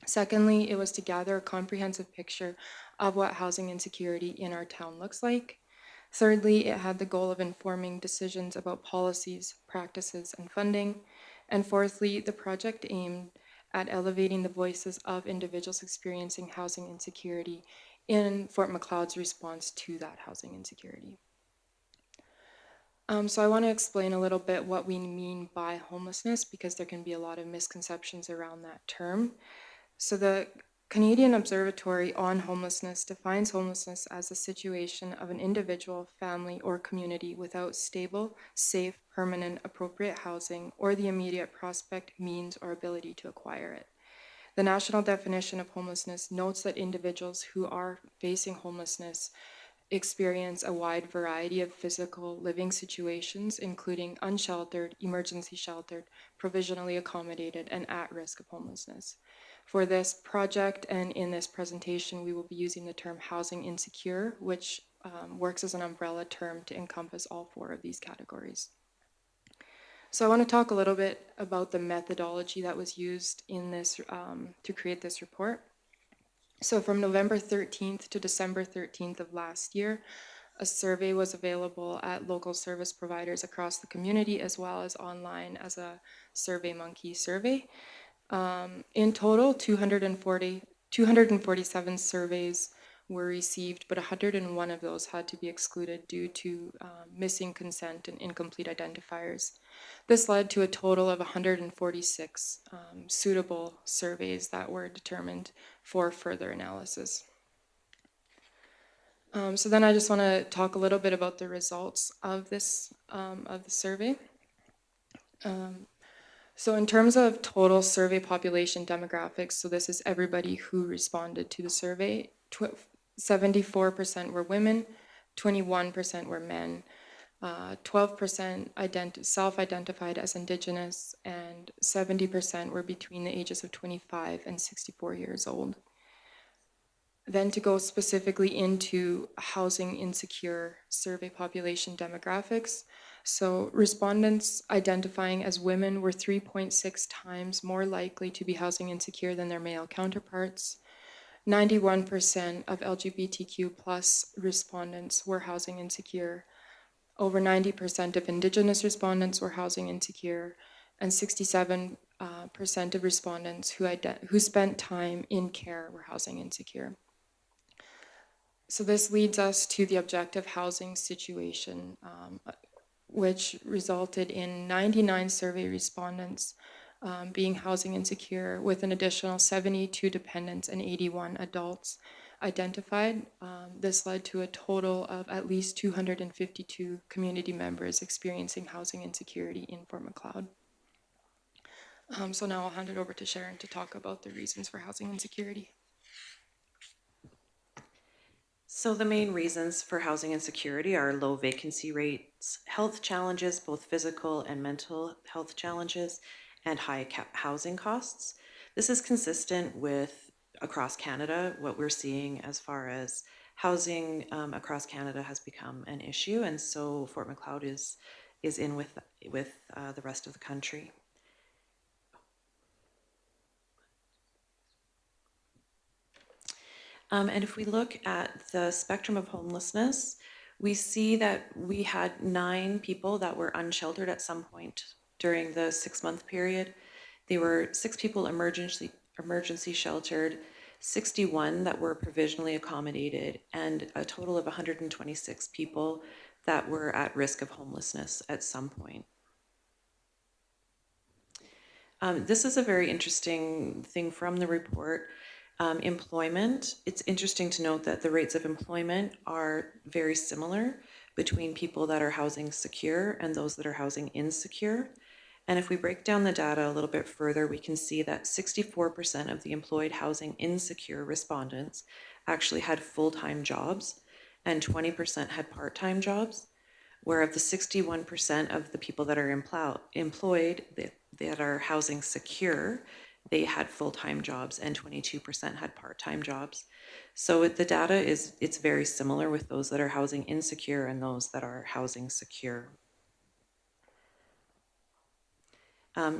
Speaker 11: Secondly, it was to gather a comprehensive picture of what housing insecurity in our town looks like. Thirdly, it had the goal of informing decisions about policies, practices, and funding. And fourthly, the project aimed at elevating the voices of individuals experiencing housing insecurity in Fort Macleod's response to that housing insecurity. So I want to explain a little bit what we mean by homelessness, because there can be a lot of misconceptions around that term. So the Canadian Observatory on Homelessness defines homelessness as a situation of an individual, family, or community without stable, safe, permanent, appropriate housing or the immediate prospect, means, or ability to acquire it. The national definition of homelessness notes that individuals who are facing homelessness experience a wide variety of physical living situations, including unsheltered, emergency sheltered, provisionally accommodated, and at risk of homelessness. For this project and in this presentation, we will be using the term housing insecure, which works as an umbrella term to encompass all 4 of these categories. So I want to talk a little bit about the methodology that was used in this to create this report. So from November 13th to December 13th of last year, a survey was available at local service providers across the community, as well as online as a SurveyMonkey survey. In total, 247 surveys were received, but 101 of those had to be excluded due to missing consent and incomplete identifiers. This led to a total of 146 suitable surveys that were determined for further analysis. So then I just want to talk a little bit about the results of this of the survey. So in terms of total survey population demographics, so this is everybody who responded to the survey, 74% were women, 21% were men, 12% self-identified as Indigenous, and 70% were between the ages of 25 and 64 years old. Then to go specifically into housing insecure survey population demographics, so respondents identifying as women were 3.6 times more likely to be housing insecure than their male counterparts. 91% of LGBTQ plus respondents were housing insecure. Over 90% of Indigenous respondents were housing insecure, and 67% of respondents who spent time in care were housing insecure. So this leads us to the objective housing situation, which resulted in 99 survey respondents being housing insecure, with an additional 72 dependents and 81 adults identified. This led to a total of at least 252 community members experiencing housing insecurity in Fort Macleod. So now I'll hand it over to Sharon to talk about the reasons for housing insecurity.
Speaker 10: So the main reasons for housing insecurity are low vacancy rates, health challenges, both physical and mental health challenges, and high housing costs. This is consistent with across Canada. What we're seeing as far as housing across Canada has become an issue, and so Fort Macleod is in with the rest of the country. And if we look at the spectrum of homelessness, we see that we had 9 people that were unsheltered at some point during the 6-month period. There were 6 people emergency sheltered, 61 that were provisionally accommodated, and a total of 126 people that were at risk of homelessness at some point. This is a very interesting thing from the report. Employment, it's interesting to note that the rates of employment are very similar between people that are housing secure and those that are housing insecure. And if we break down the data a little bit further, we can see that 64% of the employed housing insecure respondents actually had full-time jobs and 20% had part-time jobs, where of the 61% of the people that are employed that are housing secure, they had full-time jobs and 22% had part-time jobs. So the data it's very similar with those that are housing insecure and those that are housing secure.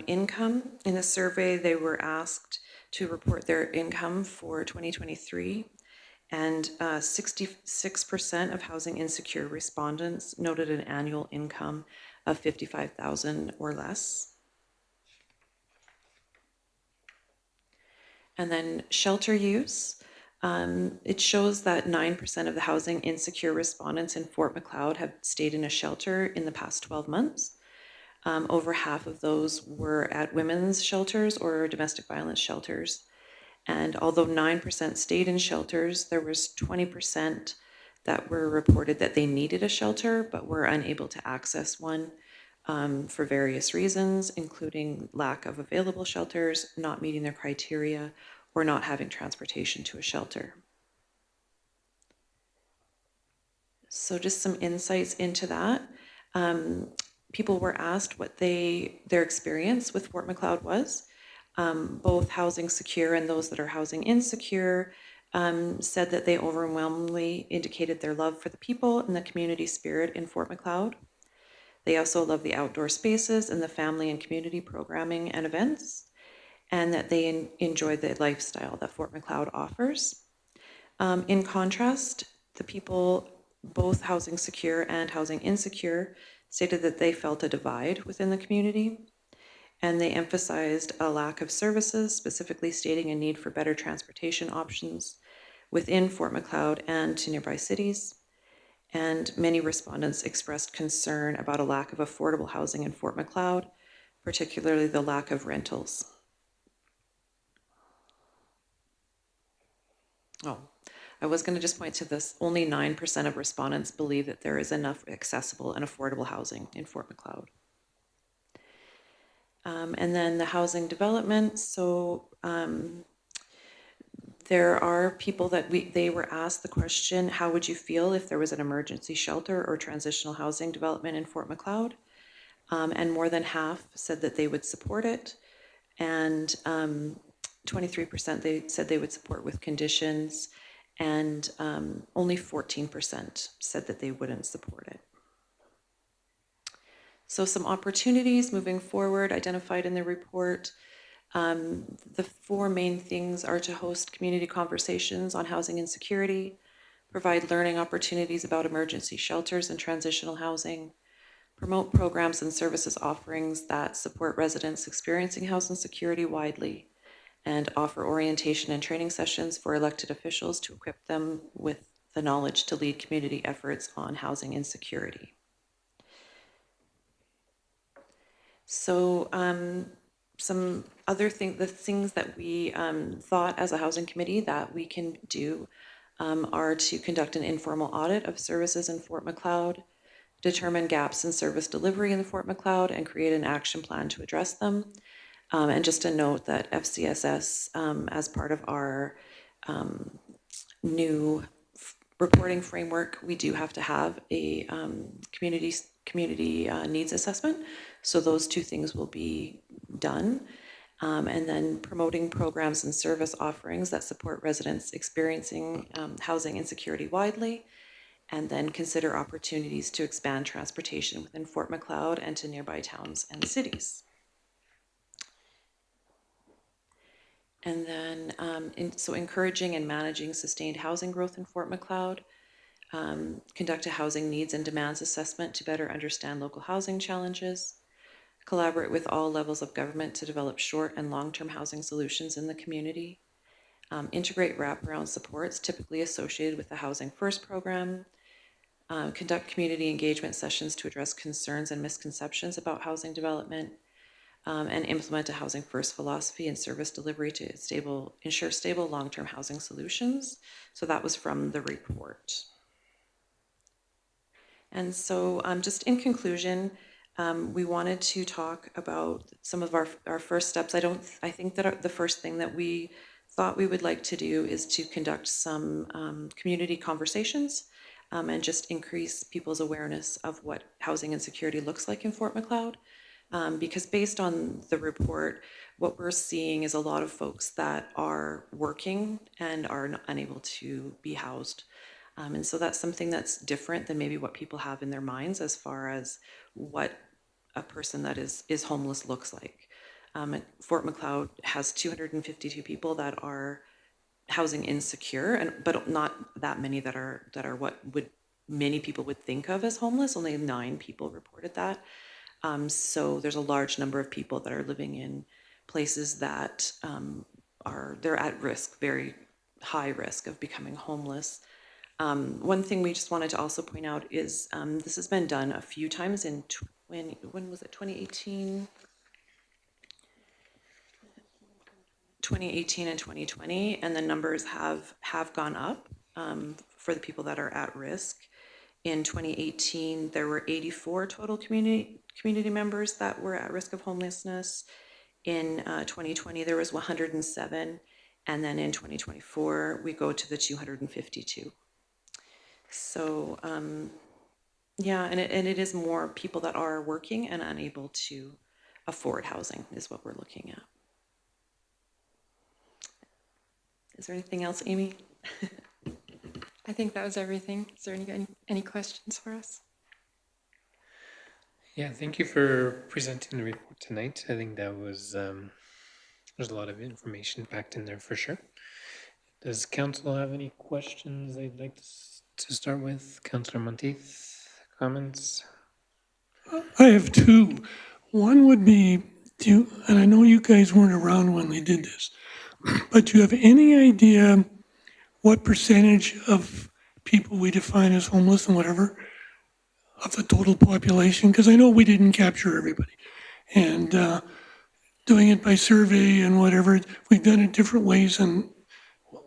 Speaker 10: Income, in the survey, they were asked to report their income for 2023, and 66% of housing insecure respondents noted an annual income of $55,000 or less. And then shelter use, it shows that 9% of the housing insecure respondents in Fort Macleod have stayed in a shelter in the past 12 months. Over half of those were at women's shelters or domestic violence shelters. And although 9% stayed in shelters, there was 20% that were reported that they needed a shelter but were unable to access one for various reasons, including lack of available shelters, not meeting their criteria, or not having transportation to a shelter. So just some insights into that. People were asked what their experience with Fort Macleod was. Both housing secure and those that are housing insecure said that they overwhelmingly indicated their love for the people and the community spirit in Fort Macleod. They also love the outdoor spaces and the family and community programming and events, and that they enjoy the lifestyle that Fort Macleod offers. In contrast, the people, both housing secure and housing insecure, stated that they felt a divide within the community, and they emphasized a lack of services, specifically stating a need for better transportation options within Fort Macleod and to nearby cities. And many respondents expressed concern about a lack of affordable housing in Fort Macleod, particularly the lack of rentals. Oh, I was going to just point to this. Only 9% of respondents believe that there is enough accessible and affordable housing in Fort Macleod. And then the housing development. So there are people that they were asked the question, how would you feel if there was an emergency shelter or transitional housing development in Fort Macleod? And more than half said that they would support it. And 23% they said they would support with conditions, and only 14% said that they wouldn't support it. So some opportunities moving forward identified in the report. The four main things are to host community conversations on housing insecurity, provide learning opportunities about emergency shelters and transitional housing, promote programs and services offerings that support residents experiencing housing security widely, and offer orientation and training sessions for elected officials to equip them with the knowledge to lead community efforts on housing insecurity. So some other the things that we thought as a housing committee that we can do are to conduct an informal audit of services in Fort Macleod, determine gaps in service delivery in the Fort Macleod, and create an action plan to address them. And just a note that FCSS, as part of our new reporting framework, we do have to have a community needs assessment. So those two things will be done. And then promoting programs and service offerings that support residents experiencing housing insecurity widely, and then consider opportunities to expand transportation within Fort Macleod and to nearby towns and cities. And then, so encouraging and managing sustained housing growth in Fort Macleod, conduct a housing needs and demands assessment to better understand local housing challenges, collaborate with all levels of government to develop short and long-term housing solutions in the community, integrate wraparound supports typically associated with the Housing First program, conduct community engagement sessions to address concerns and misconceptions about housing development, and implement a housing first philosophy and service delivery to ensure stable long-term housing solutions. So that was from the report. And so just in conclusion, we wanted to talk about some of our first steps. I think that the first thing that we thought we would like to do is to conduct some community conversations and just increase people's awareness of what housing insecurity looks like in Fort Macleod. Because based on the report, what we're seeing is a lot of folks that are working and are unable to be housed. And so that's something that's different than maybe what people have in their minds as far as what a person that is homeless looks like. Fort Macleod has 252 people that are housing insecure, but not that many that are what many people would think of as homeless. Only 9 people reported that. So there's a large number of people that are living in places that they're at risk, very high risk of becoming homeless. One thing we just wanted to also point out is this has been done a few times in when was it, 2018? 2018 and 2020, and the numbers have gone up for the people that are at risk. In 2018, there were 84 total community members that were at risk of homelessness. In 2020, there was 107, and then in 2024, we go to the 252. So, yeah, and it is more people that are working and unable to afford housing is what we're looking at. Is there anything else, Amy?
Speaker 11: I think that was everything. Is there any questions for us?
Speaker 1: Yeah, thank you for presenting the report tonight. I think that was, there's a lot of information packed in there for sure. Does council have any questions they'd like to start with? Councillor Monteith, comments?
Speaker 3: I have 2. One would be, and I know you guys weren't around when they did this, but do you have any idea what percentage of people we define as homeless and whatever of the total population? Because I know we didn't capture everybody. And doing it by survey and whatever, we've done it different ways, and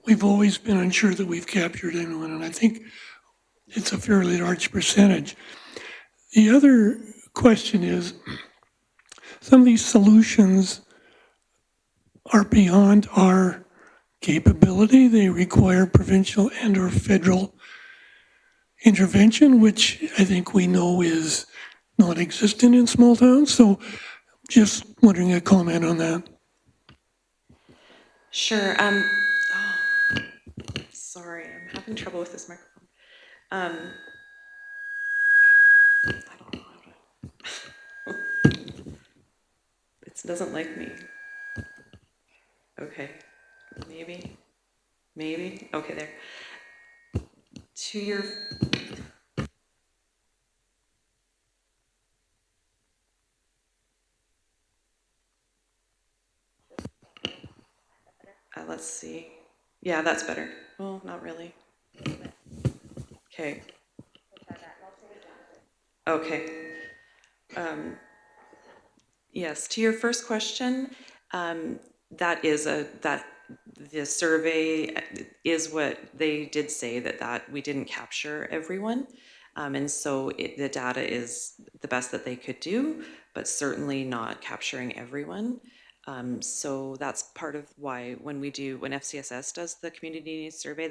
Speaker 3: we've always been unsure that we've captured anyone. And I think it's a fairly large percentage. The other question is, some of these solutions are beyond our capability. They require provincial and or federal intervention, which I think we know is non-existent in small towns. So just wondering a comment on that.
Speaker 10: Sure. Sorry, I'm having trouble with this microphone. I don't know how to. It doesn't like me. Okay, maybe. Okay, there. To your. Let's see. Yeah, that's better. Well, not really. Okay. Okay. Yes, to your first question, that the survey is what they did say that we didn't capture everyone. And so the data is the best that they could do, but certainly not capturing everyone. So that's part of why when FCSS does the community needs survey,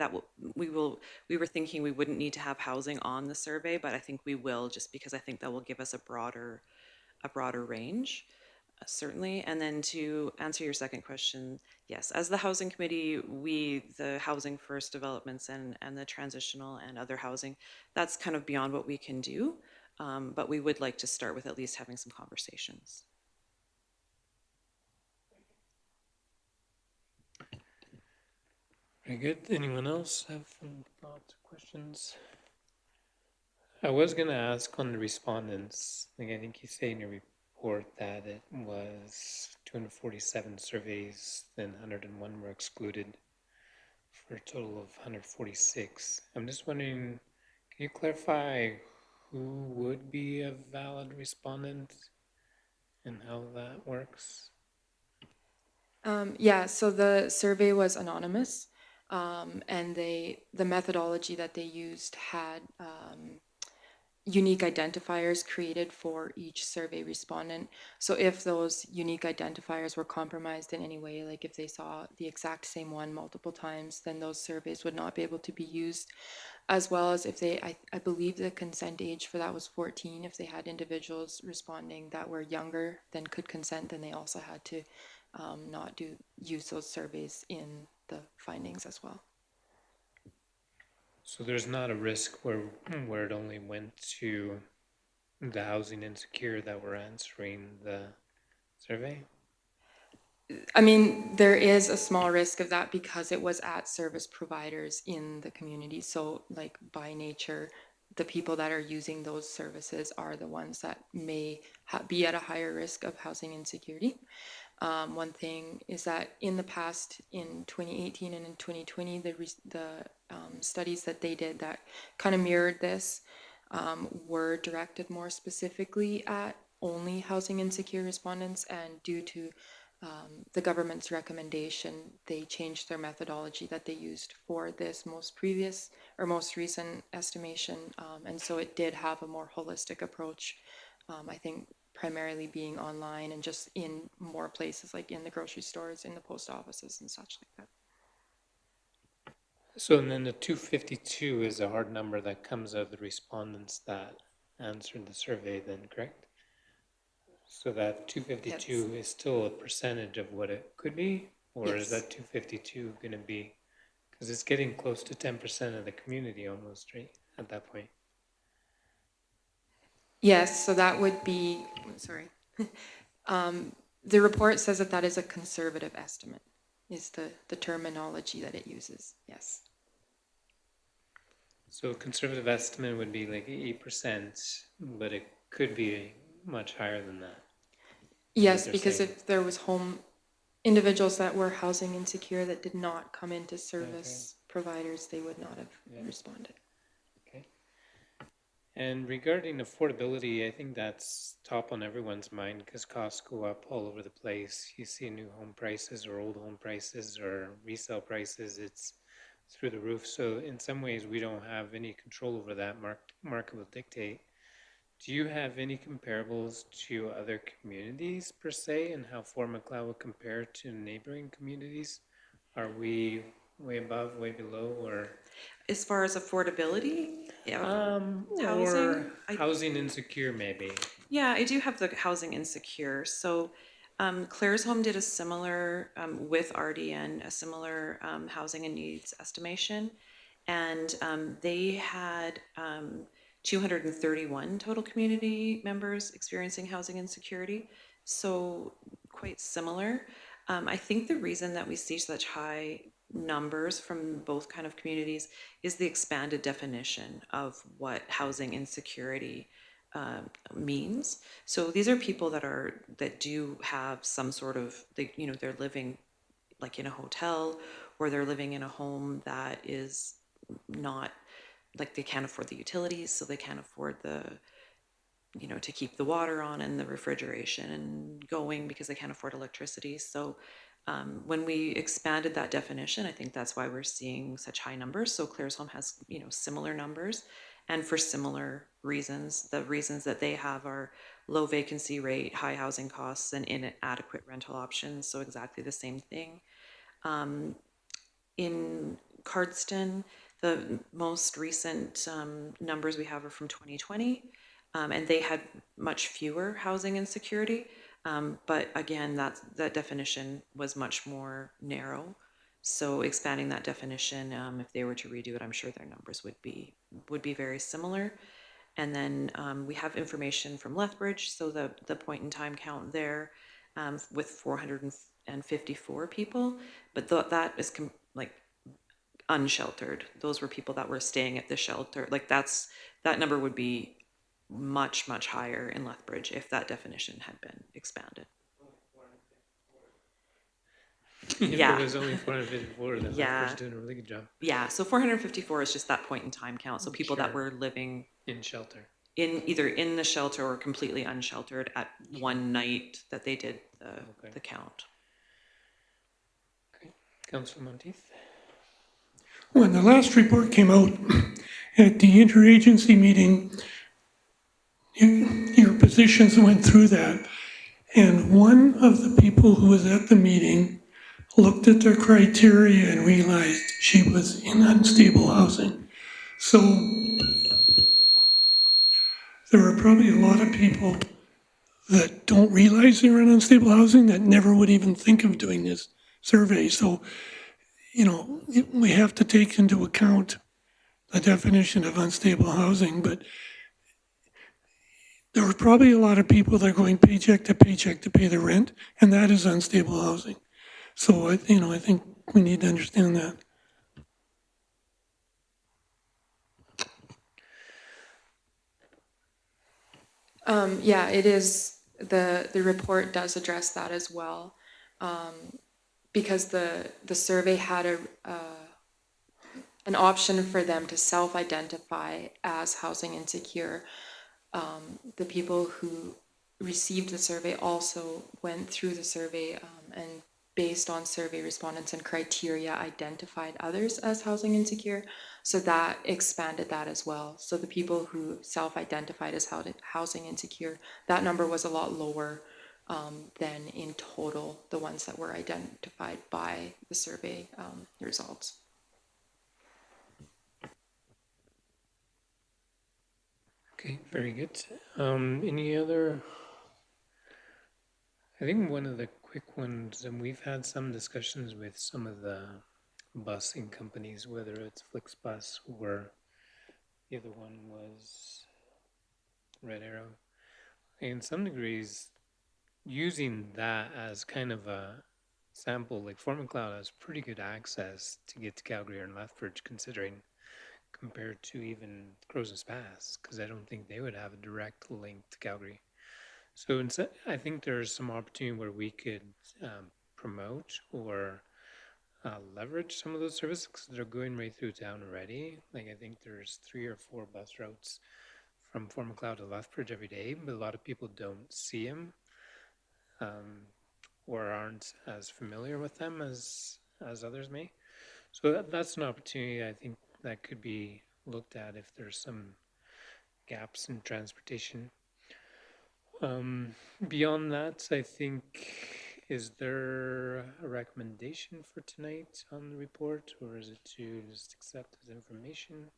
Speaker 10: we were thinking we wouldn't need to have housing on the survey, but I think we will, just because I think that will give us a broader range, certainly. And then to answer your second question, yes, as the housing committee, the housing first developments and the transitional and other housing, that's kind of beyond what we can do, but we would like to start with at least having some conversations.
Speaker 1: Very good. Anyone else have any thoughts or questions? I was going to ask on the respondents. I think you say in your report that it was 247 surveys, then 101 were excluded for a total of 146. I'm just wondering, Can you clarify who would be a valid respondent and how that works?
Speaker 11: Yeah, so the survey was anonymous, and the methodology that they used had unique identifiers created for each survey respondent. So if those unique identifiers were compromised in any way, like if they saw the exact same one multiple times, then those surveys would not be able to be used. As well as if they, I believe the consent age for that was 14. If they had individuals responding that were younger than could consent, then they also had to not use those surveys in the findings as well.
Speaker 1: So there's not a risk where it only went to the housing insecure that were answering the survey?
Speaker 11: I mean, there is a small risk of that because it was at service providers in the community. So, like by nature, the people that are using those services are the ones that may be at a higher risk of housing insecurity. One thing is that in the past, in 2018 and in 2020, the studies that they did that kind of mirrored this were directed more specifically at only housing insecure respondents, and due to the government's recommendation, they changed their methodology that they used for this most recent estimation, and so it did have a more holistic approach. I think primarily being online and just in more places, like in the grocery stores, in the post offices and such like that.
Speaker 1: So and then the 252 is a hard number that comes out of the respondents that answered the survey then, correct? So that 252 is still a percentage of what it could be? Or is that 252 going to be, because it's getting close to 10% of the community almost, right, at that point?
Speaker 11: Yes, so that would be, sorry. The report says that that is a conservative estimate, is the terminology that it uses, yes.
Speaker 1: So a conservative estimate would be like 8%, but it could be much higher than that.
Speaker 11: Yes,
Speaker 1: they're
Speaker 11: because
Speaker 1: saying.
Speaker 11: if there was individuals that were housing insecure that did not come into service providers, they would not have responded.
Speaker 1: Okay. And regarding affordability, I think that's top on everyone's mind because costs go up all over the place. You see new home prices or old home prices or resale prices, it's through the roof. So in some ways, we don't have any control over that. Market will dictate. Do you have any comparables to other communities per se, and how Fort Macleod will compare to neighboring communities? Are we way above, way below, or
Speaker 10: As far as affordability,
Speaker 1: or housing insecure maybe?
Speaker 10: Yeah, I do have the housing insecure. So Claire's Home did a similar, with RDN, a similar housing and needs estimation. And they had 231 total community members experiencing housing insecurity. So quite similar. I think the reason that we see such high numbers from both kind of communities is the expanded definition of what housing insecurity means. So these are people that do have some sort of, they're living like in a hotel, or they're living in a home that is not, like they can't afford the utilities, so they can't afford to keep the water on and the refrigeration and going because they can't afford electricity. So when we expanded that definition, I think that's why we're seeing such high numbers. So Claire's Home has, similar numbers, and for similar reasons. The reasons that they have are low vacancy rate, high housing costs, and inadequate rental options. So exactly the same thing. In Cardston, the most recent numbers we have are from 2020, and they had much fewer housing insecurity. But again, that definition was much more narrow. So expanding that definition, if they were to redo it, I'm sure their numbers would be very similar. And then we have information from Lethbridge, so the point in time count there with 454 people, but that is like unsheltered. Those were people that were staying at the shelter. Like that number would be much, much higher in Lethbridge if that definition had been expanded.
Speaker 1: If
Speaker 10: Yeah.
Speaker 1: it was only 454, then
Speaker 10: Yeah.
Speaker 1: Lethbridge's doing a really good job
Speaker 10: Yeah, so 454 is just that point in time count. So people that
Speaker 1: Sure.
Speaker 10: were living
Speaker 1: in shelter.
Speaker 10: in either in the shelter or completely unsheltered at one night that they did
Speaker 1: Okay.
Speaker 10: the count.
Speaker 1: Okay. Councilor Monteith?
Speaker 3: When the last report came out at the interagency meeting, your positions went through that. And one of the people who was at the meeting looked at the criteria and realized she was in unstable housing. So there are probably a lot of people that don't realize they're in unstable housing that never would even think of doing this survey. So, we have to take into account the definition of unstable housing, but there are probably a lot of people that are going paycheck to paycheck to pay the rent, and that is unstable housing. So, I think we need to understand that.
Speaker 11: Yeah, it is, the report does address that as well. Because the survey had an option for them to self-identify as housing insecure. The people who received the survey also went through the survey and based on survey respondents and criteria identified others as housing insecure. So that expanded that as well. So the people who self-identified as housing insecure, that number was a lot lower than in total the ones that were identified by the survey results.
Speaker 1: Okay, very good. Any other? I think one of the quick ones, and we've had some discussions with some of the busing companies, whether it's FlixBus or the other one was Red Arrow. In some degrees, using that as kind of a sample, like Fort Macleod has pretty good access to get to Calgary and Lethbridge, considering compared to even Crozes Pass, because I don't think they would have a direct link to Calgary. So I think there's some opportunity where we could promote or leverage some of those services because they're going right through town already. Like I think there's 3 or 4 bus routes from Fort Macleod to Lethbridge every day, but a lot of people don't see them or aren't as familiar with them as others may. So that's an opportunity I think that could be looked at if there's some gaps in transportation. Beyond that, I think, is there a recommendation for tonight on the report, or is it to just accept as information?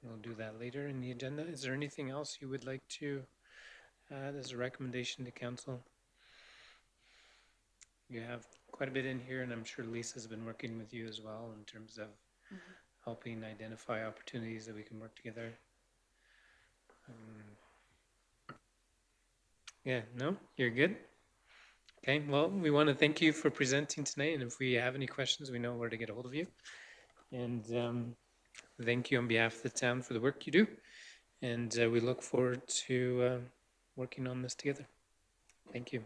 Speaker 1: We'll do that later in the agenda. Is there anything else you would like to add as a recommendation to council? You have quite a bit in here, and I'm sure Lisa's been working with you as well in terms of helping identify opportunities that we can work together. Yeah, no, you're good. Okay, well, we want to thank you for presenting tonight, and if we have any questions, we know where to get a hold of you. And thank you on behalf of the town for the work you do, and we look forward to working on this together. Thank you.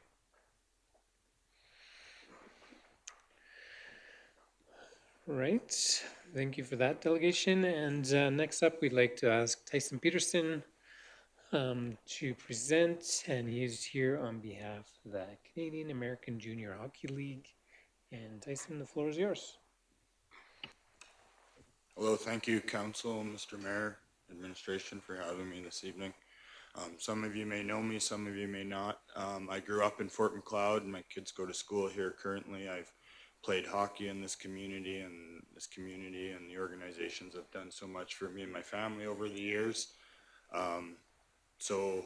Speaker 1: Right, thank you for that delegation, and next up, we'd like to ask Tyson Peterson to present, and he's here on behalf of the Canadian American Junior Hockey League. And Tyson, the floor is yours.
Speaker 12: Hello, thank you, Council, Mr. Mayor, Administration, for having me this evening. Some of you may know me, some of you may not. I grew up in Fort Macleod, and my kids go to school here currently. I've played hockey in this community, and the organizations have done so much for me and my family over the years. So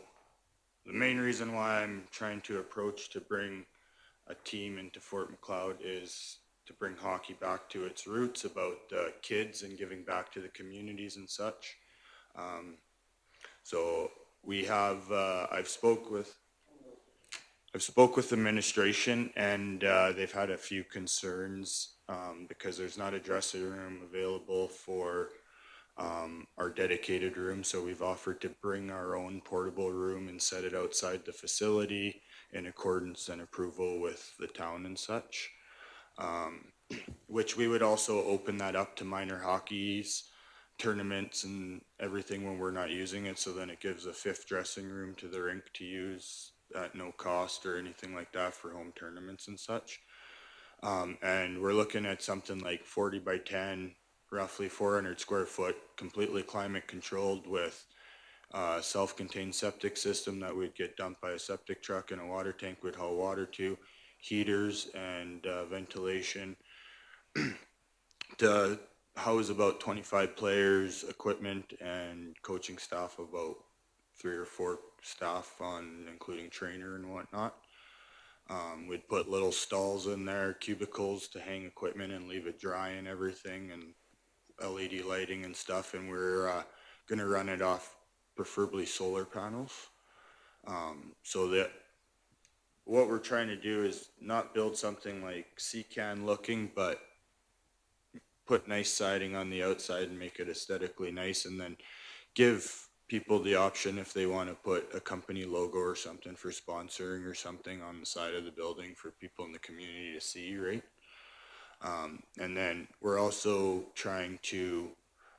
Speaker 12: the main reason why I'm trying to approach to bring a team into Fort Macleod is to bring hockey back to its roots about kids and giving back to the communities and such. So we have, I've spoke with administration, and they've had a few concerns because there's not a dressing room available for our dedicated room. So we've offered to bring our own portable room and set it outside the facility in accordance and approval with the town and such. which we would also open that up to minor hockey's tournaments and everything when we're not using it. So then it gives a fifth dressing room to the rink to use at no cost or anything like that for home tournaments and such. And we're looking at something like 40 by 10, roughly 400 square foot, completely climate controlled with a self-contained septic system that would get dumped by a septic truck and a water tank would haul water to, heaters and ventilation to house about 25 players, equipment, and coaching staff, about 3 or 4 staff on, including trainer and whatnot. We'd put little stalls in there, cubicles to hang equipment and leave it dry and everything, and LED lighting and stuff. And we're gonna run it off preferably solar panels. So that what we're trying to do is not build something like Seacan looking, but put nice siding on the outside and make it aesthetically nice, and then give people the option if they want to put a company logo or something for sponsoring or something on the side of the building for people in the community to see, right? And then we're also trying to,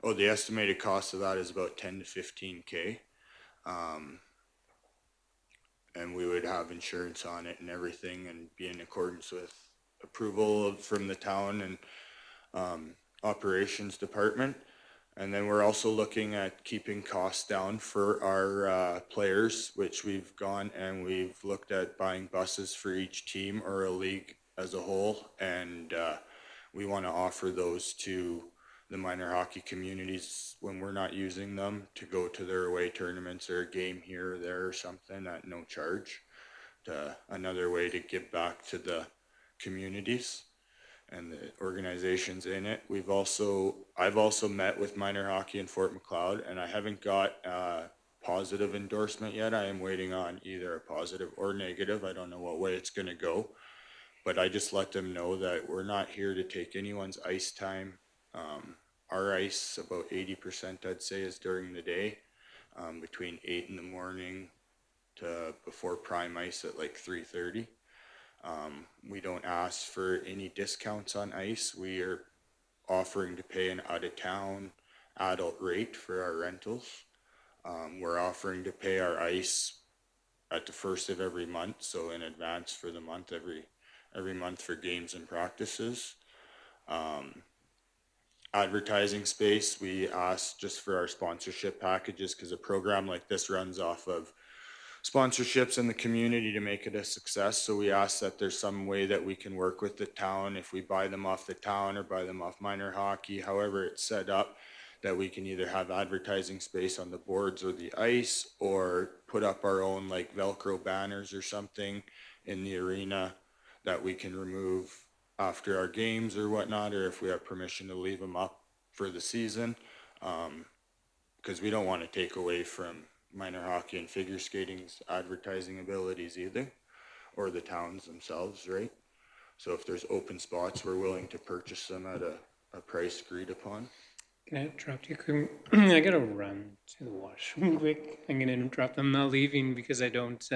Speaker 12: the estimated cost of that is about 10 to 15K. And we would have insurance on it and everything and be in accordance with approval from the town and operations department. And then we're also looking at keeping costs down for our players, which we've gone and we've looked at buying buses for each team or a league as a whole. And we want to offer those to the minor hockey communities when we're not using them to go to their away tournaments or a game here or there or something at no charge. Another way to give back to the communities and the organizations in it. I've also met with minor hockey in Fort Macleod, and I haven't got a positive endorsement yet. I am waiting on either a positive or negative. I don't know what way it's going to go, but I just let them know that we're not here to take anyone's ice time. Our ice, about 80% I'd say, is during the day, between 8 in the morning to before prime ice at like 3:30. We don't ask for any discounts on ice. We are offering to pay an out-of-town adult rate for our rentals. We're offering to pay our ice at the first of every month, so in advance for the month, every month for games and practices. Advertising space, we ask just for our sponsorship packages, because a program like this runs off of sponsorships in the community to make it a success. So we ask that there's some way that we can work with the town, if we buy them off the town or buy them off minor hockey, however it's set up, that we can either have advertising space on the boards or the ice, or put up our own like Velcro banners or something in the arena that we can remove after our games or whatnot, or if we have permission to leave them up for the season, because we don't want to take away from minor hockey and figure skating's advertising abilities either, or the towns themselves, right? So if there's open spots, we're willing to purchase them at a price agreed upon.
Speaker 1: Can I interrupt you? I gotta run to the washroom quick. I'm gonna interrupt. I'm not leaving because I don't,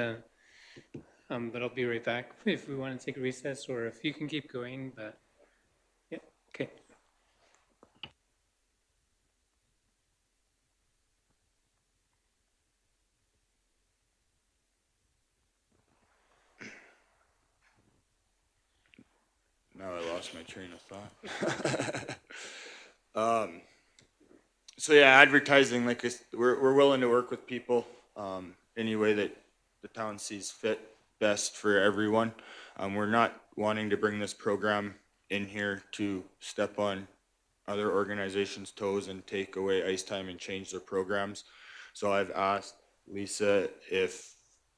Speaker 1: but I'll be right back if we want to take a recess, or if you can keep going, but yeah, okay.
Speaker 12: Now I lost my train of thought. So yeah, advertising, like we're willing to work with people any way that the town sees fit best for everyone. We're not wanting to bring this program in here to step on other organizations' toes and take away ice time and change their programs. So I've asked Lisa if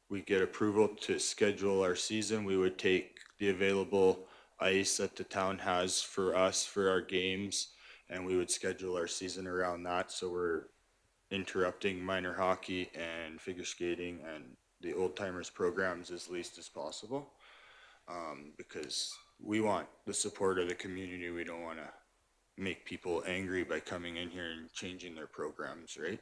Speaker 12: we get approval to schedule our season, we would take the available ice that the town has for us for our games, and we would schedule our season around that, so we're interrupting minor hockey and figure skating and the old timers programs as least as possible, because we want the support of the community. We don't want to make people angry by coming in here and changing their programs, right?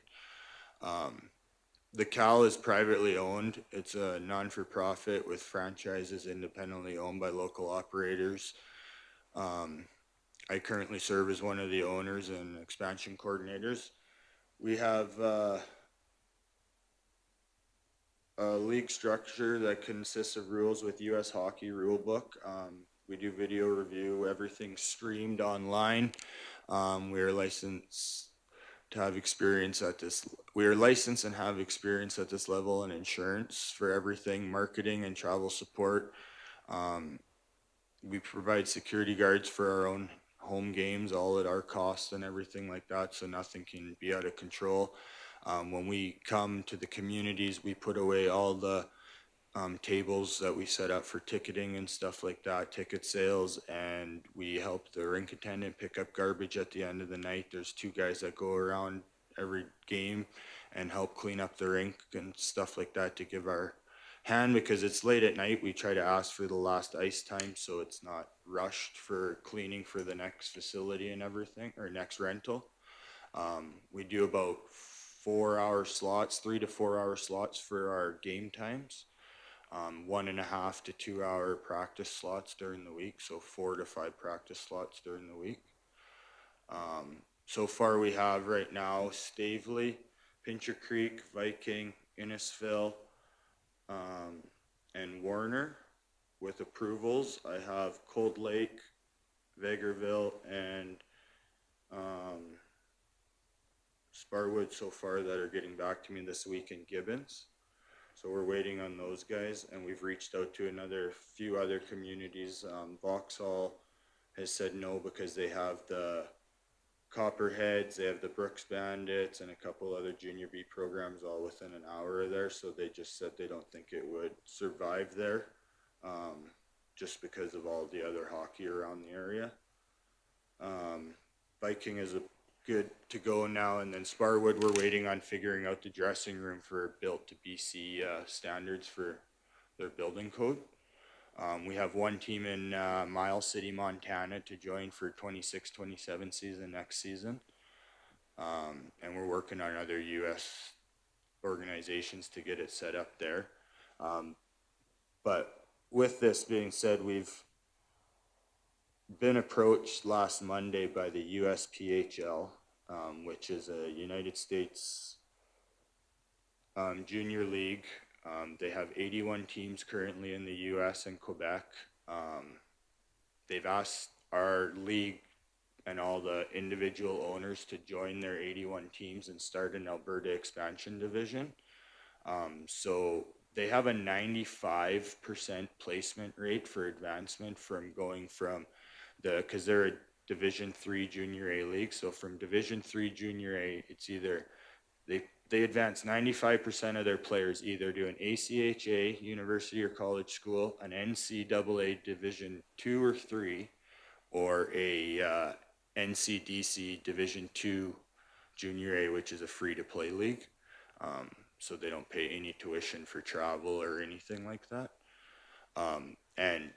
Speaker 12: The Cal is privately owned. It's a non-for-profit with franchises independently owned by local operators. I currently serve as one of the owners and expansion coordinators. We have a league structure that consists of rules with U.S. Hockey Rulebook. We do video review, everything's streamed online. We are licensed to have experience at this. We are licensed and have experience at this level in insurance for everything, marketing and travel support. We provide security guards for our own home games, all at our cost and everything like that, so nothing can be out of control. When we come to the communities, we put away all the tables that we set up for ticketing and stuff like that, ticket sales, and we help the rink attendant pick up garbage at the end of the night. There's 2 guys that go around every game and help clean up the rink and stuff like that to give our hand, because it's late at night. We try to ask for the last ice time so it's not rushed for cleaning for the next facility and everything, or next rental. We do about 4-hour slots, 3 to 4 hour slots for our game times. 1.5 to 2 hour practice slots during the week, so 4 to 5 practice slots during the week. So far we have right now Stavely, Pincher Creek, Viking, Innisfil, and Warner with approvals. I have Cold Lake, Vegreville, and Sparwood so far that are getting back to me this week, in Gibbons. So we're waiting on those guys, and we've reached out to another few other communities. Vauxhall has said no because they have the Copperheads, they have the Brooks Bandits, and a couple other junior B programs all within an hour of there. So they just said they don't think it would survive there, just because of all the other hockey around the area. Viking is a good to go now, and then Sparwood, we're waiting on figuring out the dressing room for built to BC standards for their building code. We have one team in Miles City, Montana to join for 26-27 season next season, and we're working on other U.S. organizations to get it set up there. But with this being said, we've been approached last Monday by the USPHL, which is a United States junior league. They have 81 teams currently in the US and Quebec. They've asked our league and all the individual owners to join their 81 teams and start an Alberta expansion division. So they have a 95% placement rate for advancement from going from because they're a Division III Junior A league. So from Division III Junior A, it's either they advance 95% of their players either to an ACHA, university or college school, an NCAA Division II or III, or a NCDC Division II Junior A, which is a free-to-play league. So they don't pay any tuition for travel or anything like that. And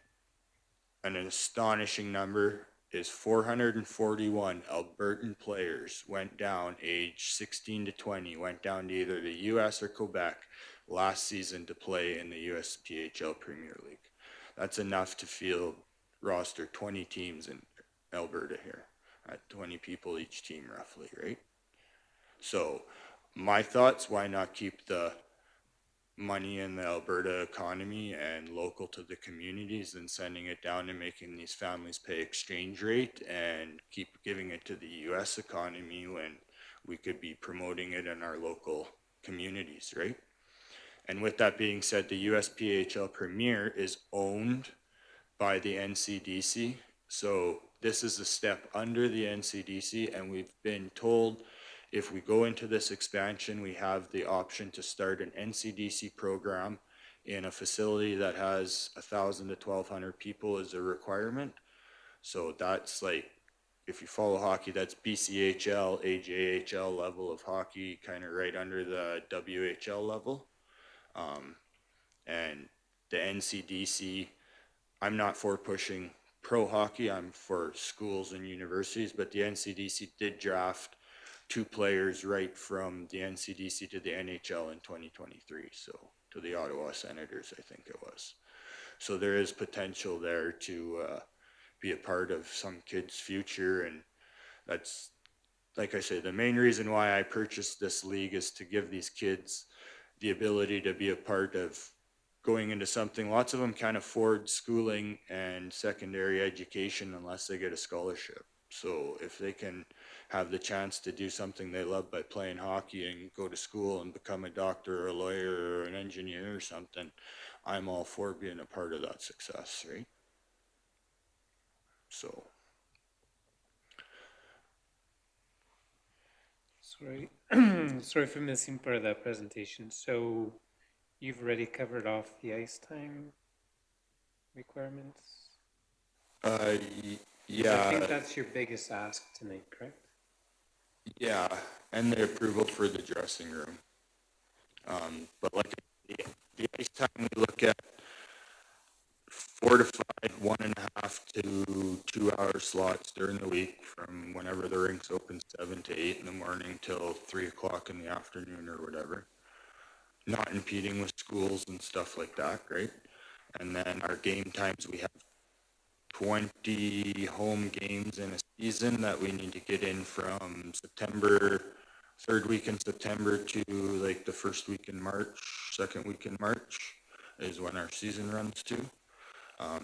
Speaker 12: an astonishing number is 441 Albertan players went down age 16 to 20, went down to either the US or Quebec last season to play in the USPHL Premier League. That's enough to field roster 20 teams in Alberta here, at 20 people each team roughly, right? So my thoughts, why not keep the money in the Alberta economy and local to the communities and sending it down and making these families pay exchange rate and keep giving it to the US economy when we could be promoting it in our local communities, right? And with that being said, the USPHL Premier is owned by the NCDC. So this is a step under the NCDC, and we've been told if we go into this expansion, we have the option to start an NCDC program in a facility that has 1,000 to 1,200 people as a requirement. So that's like, if you follow hockey, that's BCHL, AJHL level of hockey, kind of right under the WHL level. And the NCDC, I'm not for pushing pro hockey, I'm for schools and universities, but the NCDC did draft 2 players right from the NCDC to the NHL in 2023, so to the Ottawa Senators, I think it was. So there is potential there to be a part of some kid's future. And that's, like I say, the main reason why I purchased this league is to give these kids the ability to be a part of going into something. Lots of them can't afford schooling and secondary education unless they get a scholarship. So if they can have the chance to do something they love by playing hockey and go to school and become a doctor or a lawyer or an engineer or something, I'm all for being a part of that success, right? So.
Speaker 1: Sorry, sorry for missing part of that presentation. So you've already covered off the ice time requirements? I
Speaker 12: Yeah,
Speaker 1: think that's your biggest ask tonight, correct?
Speaker 12: yeah, and the approval for the dressing room. But like the ice time, we look at 4 to 5, 1.5 to 2 hour slots during the week from whenever the rinks open 7 to 8 in the morning till 3 o'clock in the afternoon or whatever. Not impeding with schools and stuff like that, right? And then our game times, we have 20 home games in a season that we need to get in from September, third week in September to like the first week in March, second week in March is when our season runs to.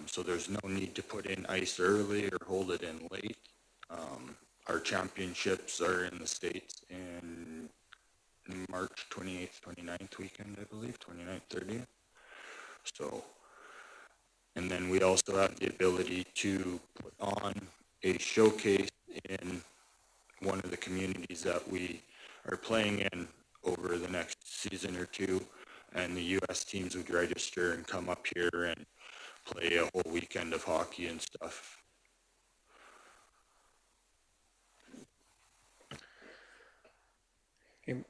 Speaker 12: So there's no need to put in ice early or hold it in late. Our championships are in the States in March 28th, 29th weekend, I believe, 29th, 30th. So, and then we also have the ability to put on a showcase in one of the communities that we are playing in over the next season or two. And the U.S. teams would register and come up here and play a whole weekend of hockey and stuff.
Speaker 1: Okay,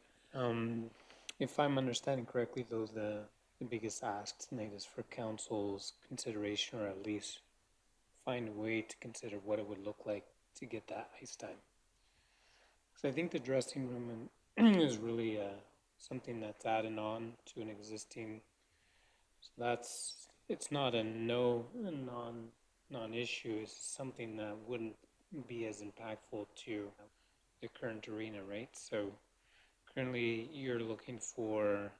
Speaker 1: if I'm understanding correctly, though, the biggest ask tonight is for council's consideration, or at least find a way to consider what it would look like to get that ice time. So I think the dressing room is really something that's added on to an existing. So it's not a non-issue. It's something that wouldn't be as impactful to the current arena, right? So currently you're looking for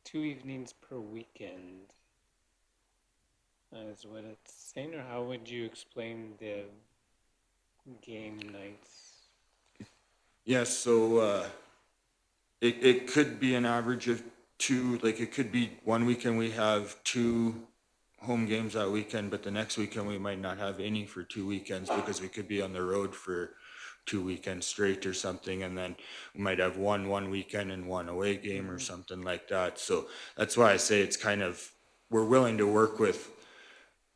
Speaker 1: 2 evenings per weekend. Is what it's saying, or how would you explain the game nights?
Speaker 12: Yes, so it could be an average of 2, like it could be one weekend we have 2 home games that weekend, but the next weekend we might not have any for 2 weekends because we could be on the road for 2 weekends straight or something, and then we might have one weekend and one away game or something like that. So that's why I say it's kind of, we're willing to work with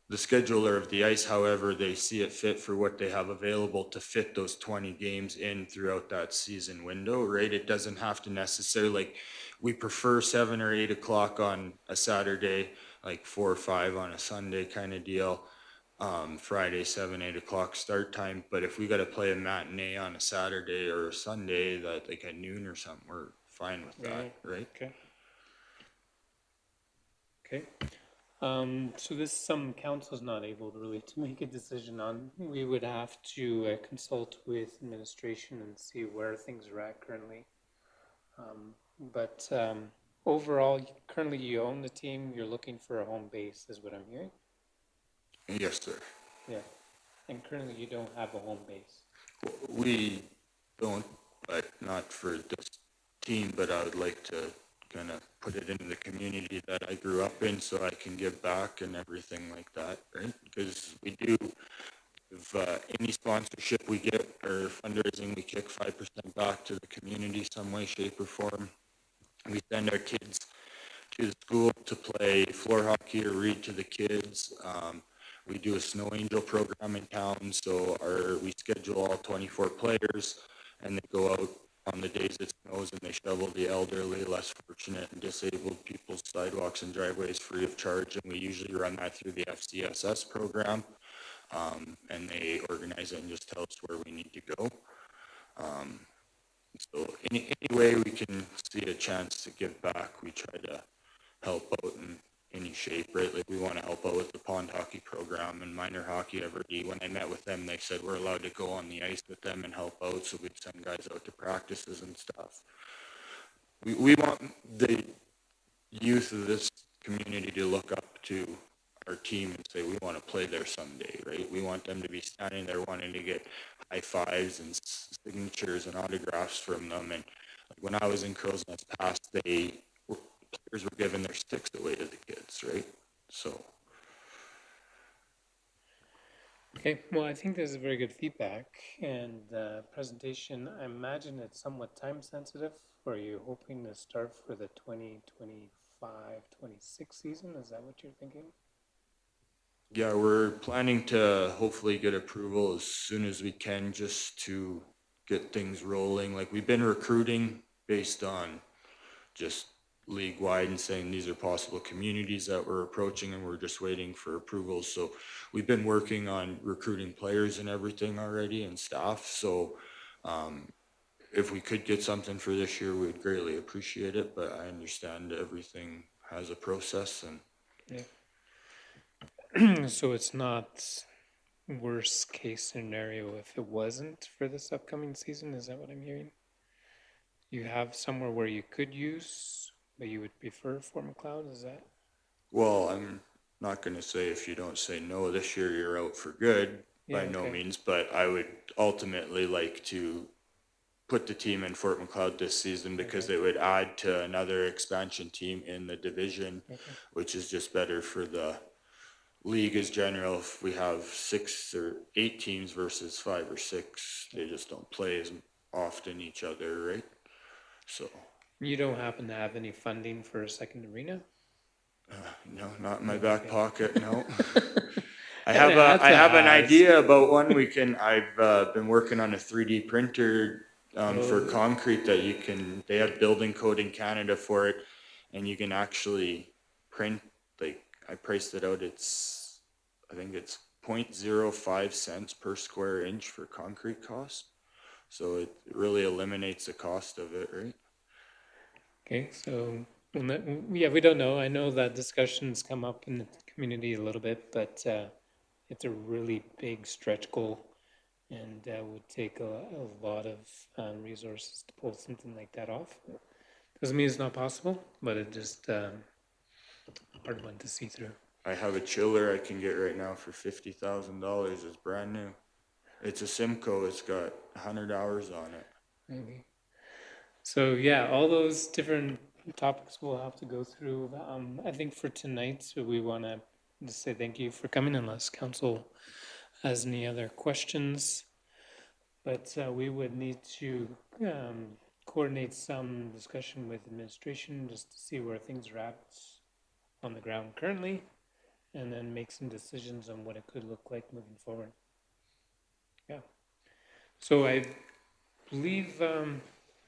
Speaker 12: the scheduler of the ice, however they see it fit for what they have available to fit those 20 games in throughout that season window, right? It doesn't have to necessarily, like, we prefer 7 or 8 o'clock on a Saturday, like 4 or 5 on a Sunday kind of deal. Friday, 7, 8 o'clock start time. But if we got to play a matinee on a Saturday or a Sunday, that like at noon or something, we're fine with that, right?
Speaker 1: Okay. Okay. So this some council's not able to really to make a decision on. We would have to consult with administration and see where things are at currently. But overall, currently you own the team. You're looking for a home base, is what I'm hearing.
Speaker 12: Yes, sir.
Speaker 1: Yeah. And currently you don't have a home base.
Speaker 12: We don't, but not for this team, but I would like to kind of put it into the community that I grew up in so I can give back and everything like that, right? Because we do, if any sponsorship we get or fundraising, we kick 5% back to the community some way, shape, or form. We send our kids to the school to play floor hockey or read to the kids. We do a snow angel program in town, so we schedule all 24 players, and they go out on the days it snows and they shovel the elderly, less fortunate, and disabled people's sidewalks and driveways free of charge. And we usually run that through the FCSS program, and they organize it and just tell us where we need to go. So any way we can see a chance to give back, we try to help out and any shape, right? Like we want to help out with the pond hockey program and minor hockey. When I met with them, they said we're allowed to go on the ice with them and help out, so we'd send guys out to practices and stuff. We want the youth of this community to look up to our team and say, we want to play there someday, right? We want them to be standing there wanting to get high fives and signatures and autographs from them. And like when I was in Crow's Nest Pass, players were giving their sticks away to the kids, right? So.
Speaker 1: Okay, well, I think this is very good feedback and presentation. I imagine it's somewhat time sensitive. Are you hoping to start for the 2025-26 season? Is that what you're thinking?
Speaker 12: Yeah, we're planning to hopefully get approval as soon as we can just to get things rolling. Like we've been recruiting based on just league-wide and saying these are possible communities that we're approaching and we're just waiting for approvals. So we've been working on recruiting players and everything already and staff. So if we could get something for this year, we'd greatly appreciate it, but I understand everything has a process and.
Speaker 1: Yeah. So it's not worst case scenario if it wasn't for this upcoming season, is that what I'm hearing? You have somewhere where you could use, but you would prefer Fort McLeod, is that?
Speaker 12: Well, I'm not gonna say if you don't say no this year, you're out for good, by no means, but I would ultimately like to put the team in Fort McLeod this season because it would add to another expansion team in the division, which is just better for the league as general. If we have 6 or 8 teams versus 5 or 6, they just don't play as often each other, right? So.
Speaker 1: You don't happen to have any funding for a second arena?
Speaker 12: No, not in my back pocket, no. I have an idea about one. I've been working on a 3D printer for concrete that they have Building Code in Canada for it, and you can actually print, like, I priced it out, I think it's 0.05 cents per square inch for concrete cost. So it really eliminates the cost of it, right?
Speaker 1: Okay, so, we don't know. I know that discussions come up in the community a little bit, but it's a really big stretch goal and would take a lot of resources to pull something like that off. Doesn't mean it's not possible, but it just hard one to see through.
Speaker 12: I have a chiller I can get right now for $50,000. It's brand new. It's a Simcoe. It's got 100 hours on it.
Speaker 1: Okay. So yeah, all those different topics we'll have to go through. I think for tonight, we want to just say thank you for coming unless council has any other questions. But we would need to coordinate some discussion with administration just to see where things are at on the ground currently, and then make some decisions on what it could look like moving forward. Yeah. So I believe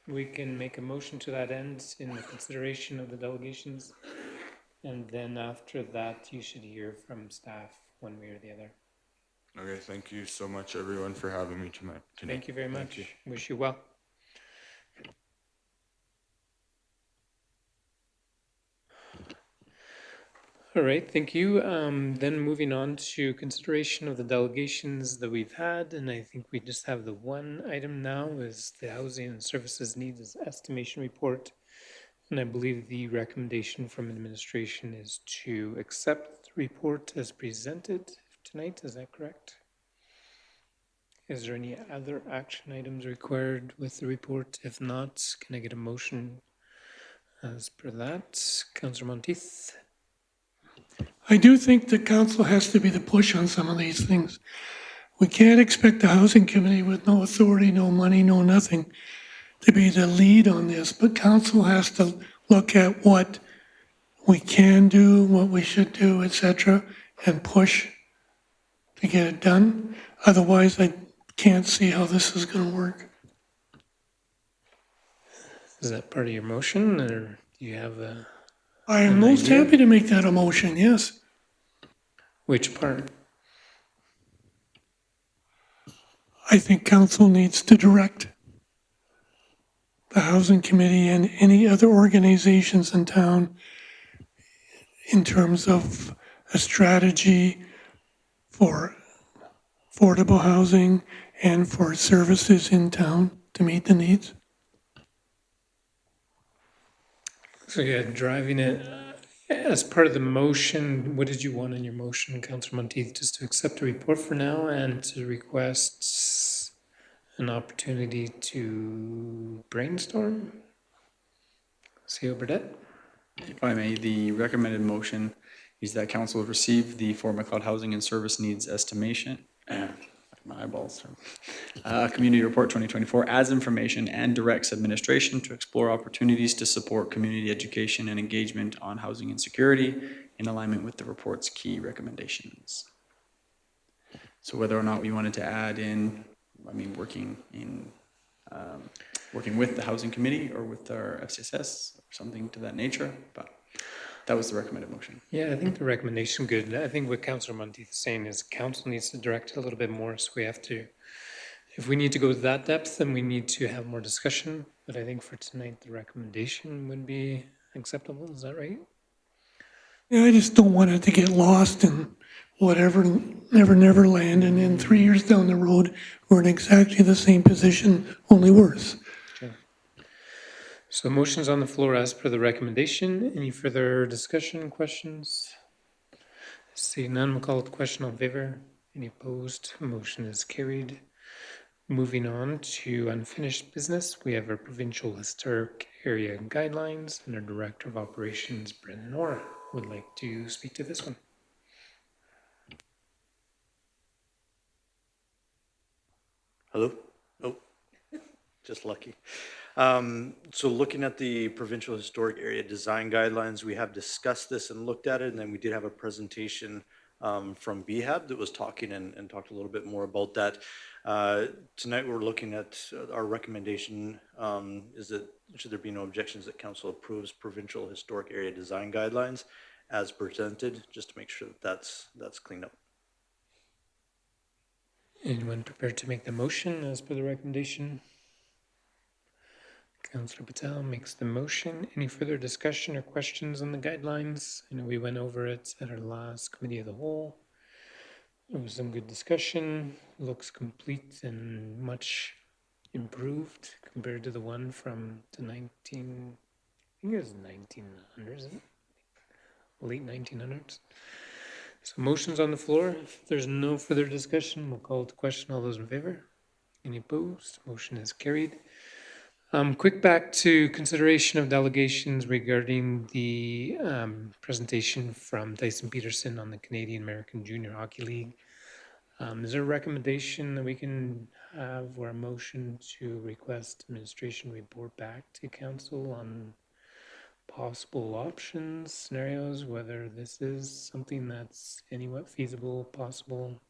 Speaker 1: we can make a motion to that end in the consideration of the delegations. And then after that, you should hear from staff one way or the other.
Speaker 12: Okay, thank you so much, everyone, for having me tonight.
Speaker 1: Thank you very much. Wish you well. All right, thank you. Then moving on to consideration of the delegations that we've had, and I think we just have the one item now is the Housing and Services Needs Estimation Report. And I believe the recommendation from administration is to accept the report as presented tonight. Is that correct? Is there any other action items required with the report? If not, can I get a motion as per that? Councillor Monteith?
Speaker 3: I do think the council has to be the push on some of these things. We can't expect the housing committee with no authority, no money, no nothing to be the lead on this, but council has to look at what we can do, what we should do, etc., and push to get it done. Otherwise, I can't see how this is going to work.
Speaker 1: Is that part of your motion, or do you have a...
Speaker 3: I am most happy to make that a motion, yes.
Speaker 1: Which part?
Speaker 3: I think council needs to direct the housing committee and any other organizations in town in terms of a strategy for affordable housing and for services in town to meet the needs?
Speaker 1: So yeah, driving it as part of the motion, what did you want in your motion, Councillor Monteith? Just to accept the report for now and to request an opportunity to brainstorm? CEO Burdette?
Speaker 8: If I may, the recommended motion is that council receive the Fort McLeod Housing and Service Needs Estimation, my eyeballs, Community Report 2024 as information and directs administration to explore opportunities to support community education and engagement on housing insecurity in alignment with the report's key recommendations. So whether or not we wanted to add in, working with the housing committee or with our FCSS or something to that nature, but that was the recommended motion.
Speaker 1: Yeah, I think the recommendation good. I think what Councillor Monteith is saying is council needs to direct it a little bit more, so we have to, if we need to go to that depth, then we need to have more discussion. But I think for tonight, the recommendation would be acceptable. Is that right?
Speaker 3: Yeah, I just don't want it to get lost in whatever, never land, and then 3 years down the road, we're in exactly the same position, only worse.
Speaker 1: So motion's on the floor as per the recommendation. Any further discussion, questions? Seeing none, we'll call it the question. All in favor? Any opposed? Motion is carried. Moving on to unfinished business, we have our provincial historic area guidelines, and our Director of Operations, Brendan Orr, would like to speak to this one.
Speaker 13: Hello? Oh, just lucky. So looking at the provincial historic area design guidelines, we have discussed this and looked at it, and then we did have a presentation from BHAB that was talking and talked a little bit more about that. Tonight we're looking at our recommendation is that should there be no objections that council approves provincial historic area design guidelines as presented, just to make sure that that's cleaned up.
Speaker 1: Anyone prepared to make the motion as per the recommendation? Councillor Patel makes the motion. Any further discussion or questions on the guidelines? I know we went over it at our last committee of the whole. There was some good discussion. Looks complete and much improved compared to the one from the 1900s, late 1900s. So motion's on the floor. If there's no further discussion, we'll call it the question. All those in favor? Any opposed? Motion is carried. Quick back to consideration of delegations regarding the presentation from Dyson Peterson on the Canadian American Junior Hockey League. Is there a recommendation that we can have or a motion to request administration report back to council on possible options, scenarios, whether this is something that's anywhat feasible, possible?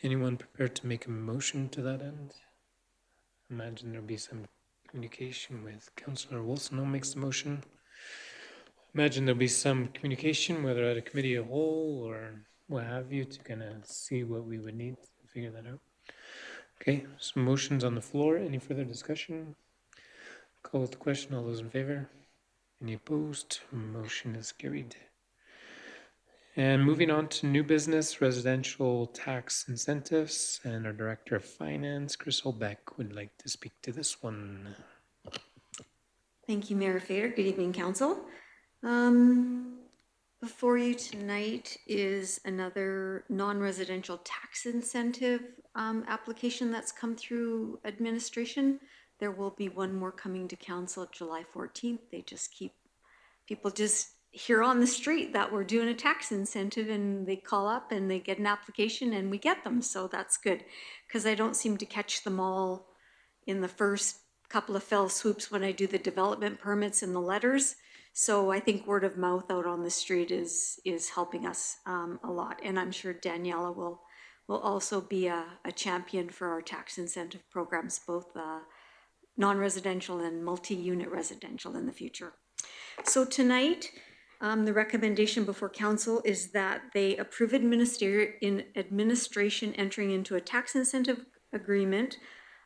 Speaker 1: Anyone prepared to make a motion to that end? Imagine there'll be some communication with Councillor Wilson who makes the motion. Imagine there'll be some communication, whether at a committee of whole or what have you, to kind of see what we would need to figure that out. Okay, so motion's on the floor. Any further discussion? Call it the question. All those in favor? Any opposed? Motion is carried. And moving on to new business, residential tax incentives, and our Director of Finance, Chris Holbeck, would like to speak to this one.
Speaker 14: Thank you, Mayor Fader. Good evening, Council. Before you tonight is another non-residential tax incentive application that's come through administration. There will be one more coming to Council July 14th. They just keep, people just hear on the street that we're doing a tax incentive and they call up and they get an application and we get them. So that's good because I don't seem to catch them all in the first couple of fell swoops when I do the development permits and the letters. So I think word of mouth out on the street is helping us a lot. And I'm sure Daniela will also be a champion for our tax incentive programs, both non-residential and multi-unit residential in the future. So tonight, the recommendation before council is that they approve administration entering into a tax incentive agreement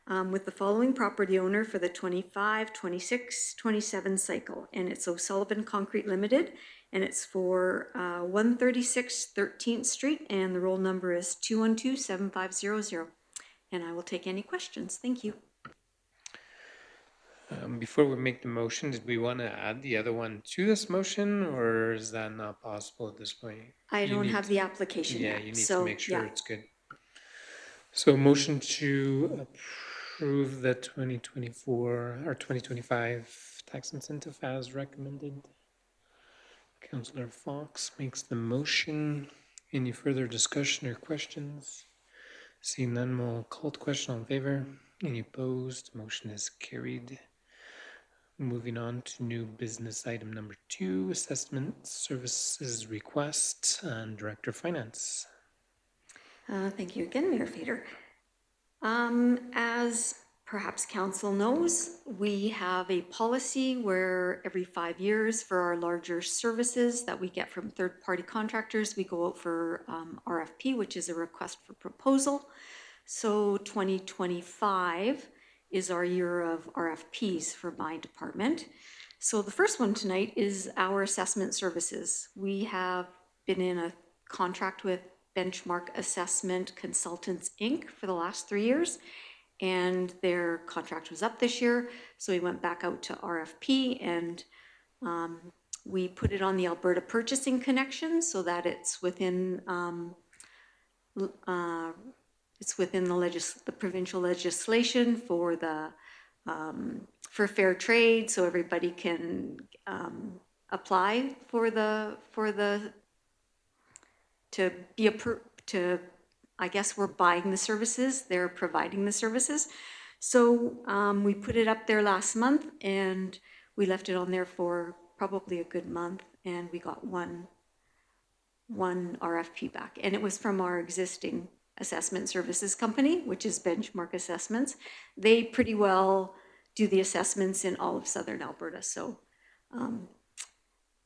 Speaker 14: with the following property owner for the 25, 26, 27 cycle. And it's O'Sullivan Concrete Limited, and it's for 136 13th Street, and the roll number is 212-7500. And I will take any questions. Thank you.
Speaker 1: Before we make the motion, did we want to add the other one to this motion, or is that not possible at this point?
Speaker 14: I
Speaker 1: You
Speaker 14: don't
Speaker 1: need
Speaker 14: have
Speaker 1: to-
Speaker 14: the application
Speaker 1: Yeah,
Speaker 14: yet.
Speaker 1: you need
Speaker 14: so,
Speaker 1: to make sure
Speaker 14: yeah.
Speaker 1: it's good. So motion to approve the 2024 or 2025 tax incentive as recommended. Councillor Fox makes the motion. Any further discussion or questions? Seeing none, we'll call the question. All in favor? Any opposed? Motion is carried. Moving on to new business item number 2, assessment services request, and Director of Finance.
Speaker 14: Thank you again, Mayor Fader. As perhaps council knows, we have a policy where every 5 years for our larger services that we get from third-party contractors, we go out for RFP, which is a request for proposal. So 2025 is our year of RFPs for my department. So the first one tonight is our assessment services. We have been in a contract with Benchmark Assessment Consultants, Inc. for the last 3 years, and their contract was up this year, so we went back out to RFP, and we put it on the Alberta Purchasing Connection so that it's within the provincial legislation for the for fair trade, so everybody can apply for the I guess we're buying the services, they're providing the services. So we put it up there last month, and we left it on there for probably a good month, and we got one RFP back, and it was from our existing assessment services company, which is Benchmark Assessments. They pretty well do the assessments in all of southern Alberta, so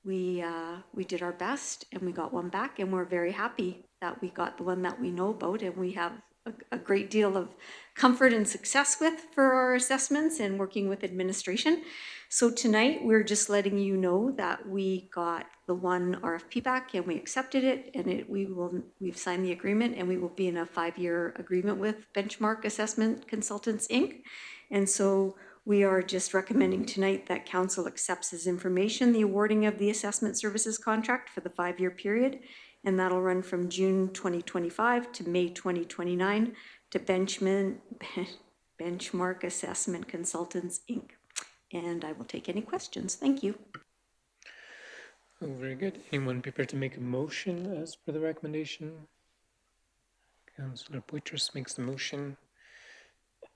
Speaker 14: we did our best, and we got one back, and we're very happy that we got the one that we know about, and we have a great deal of comfort and success with for our assessments and working with administration. So tonight, we're just letting you know that we got the one RFP back, and we accepted it, and we've signed the agreement, and we will be in a 5-year agreement with Benchmark Assessment Consultants, Inc. And so we are just recommending tonight that council accepts as information the awarding of the assessment services contract for the 5-year period, and that'll run from June 2025 to May 2029 to Benchmark Assessment Consultants, Inc. And I will take any questions. Thank you.
Speaker 1: Oh, very good. Anyone prepared to make a motion as per the recommendation? Councillor Poitras makes the motion.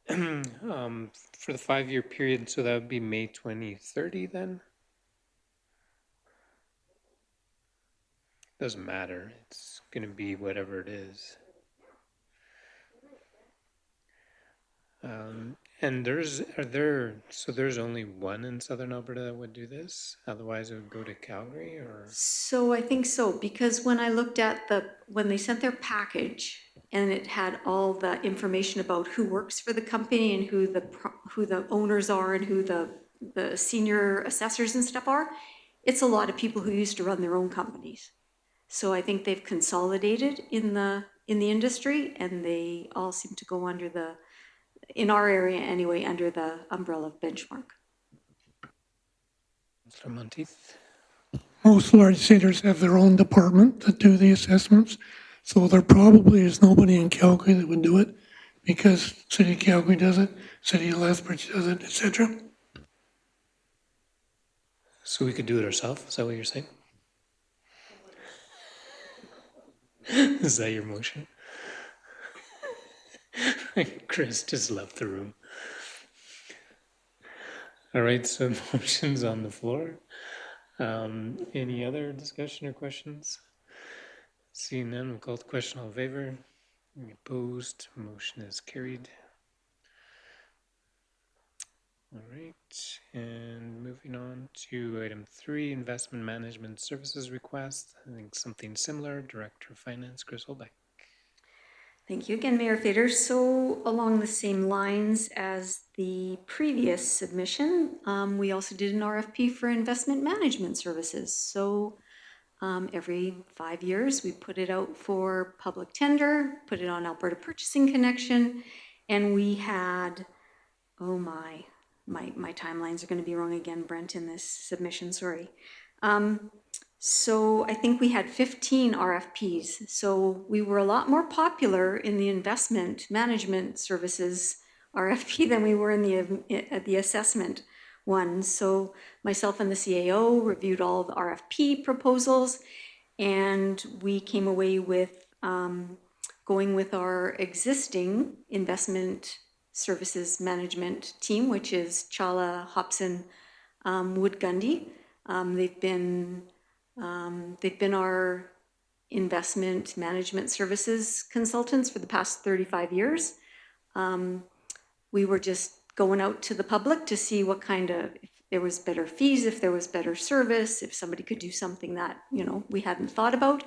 Speaker 1: For the 5-year period, so that would be May 2030 then? Doesn't matter. It's going to be whatever it is. And there's only one in Southern Alberta that would do this? Otherwise it would go to Calgary, or?
Speaker 14: So I think so, because when I looked at when they sent their package and it had all the information about who works for the company and who the owners are and who the senior assessors and stuff are, it's a lot of people who used to run their own companies. So I think they've consolidated in the industry, and they all seem to go under in our area anyway, under the umbrella of Benchmark.
Speaker 1: Councillor Monteith?
Speaker 3: Most large cities have their own department that do the assessments, so there probably is nobody in Calgary that would do it, because City of Calgary does it, City of Lethbridge does it, etc.
Speaker 1: So we could do it ourselves? Is that what you're saying? Is that your motion? Chris just left the room. All right, so motion's on the floor. Any other discussion or questions? Seeing none, we'll call the question. All in favor? Any opposed? Motion is carried. All right, and moving on to item 3, investment management services request. I think something similar. Director of Finance, Chris Holbeck.
Speaker 14: Thank you again, Mayor Fader. So along the same lines as the previous submission, we also did an RFP for investment management services. So every 5 years, we put it out for public tender, put it on Alberta Purchasing Connection, and we had, oh my timelines are going to be wrong again, Brent, in this submission, sorry. So I think we had 15 RFPs. So we were a lot more popular in the investment management services RFP than we were in the assessment one. So myself and the CAO reviewed all the RFP proposals, and we came away with going with our existing investment services management team, which is Chala, Hobson, Wood Gundy. They've been our investment management services consultants for the past 35 years. We were just going out to the public to see what kind of, if there was better fees, if there was better service, if somebody could do something that, you know, we hadn't thought about.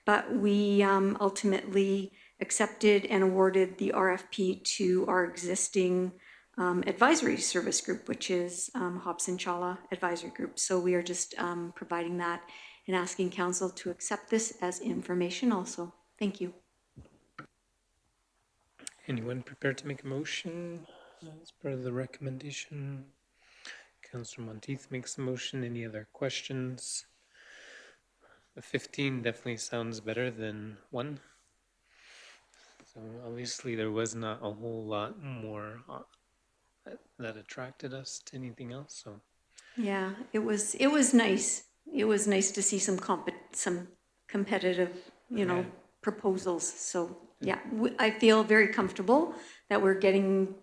Speaker 14: But we ultimately accepted and awarded the RFP to our existing advisory service group, which is Hobson Chala Advisory Group. So we are just providing that and asking council to accept this as information also. Thank you.
Speaker 1: Anyone prepared to make a motion as part of the recommendation? Councillor Monteith makes the motion. Any other questions? The 15 definitely sounds better than 1. So obviously there was not a whole lot more that attracted us to anything else. So
Speaker 14: Yeah, it was nice. It was nice to see some competitive, you know, proposals. So yeah, I feel very comfortable that we're getting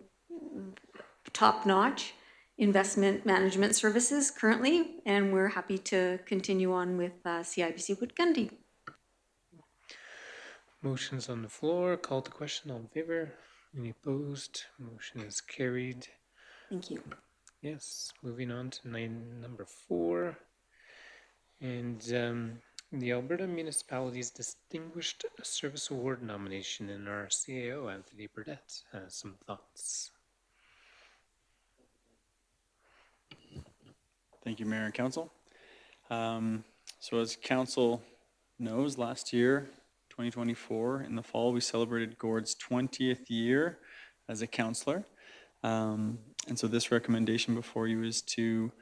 Speaker 14: top-notch investment management services currently, and we're happy to continue on with CIBC Wood Gundy.
Speaker 1: motion's on the floor. Call to question. All in favor? Any opposed? Motion is carried.
Speaker 14: Thank you.
Speaker 1: Yes, moving on to number 4. And the Alberta Municipalities Distinguished Service Award nomination, and our CAO, Anthony Burdett, has some thoughts.
Speaker 8: Thank you, Mayor and Council. So as Council knows, last year, 2024, in the fall, we celebrated Gord's 20th year as a councillor. And so this recommendation before you is to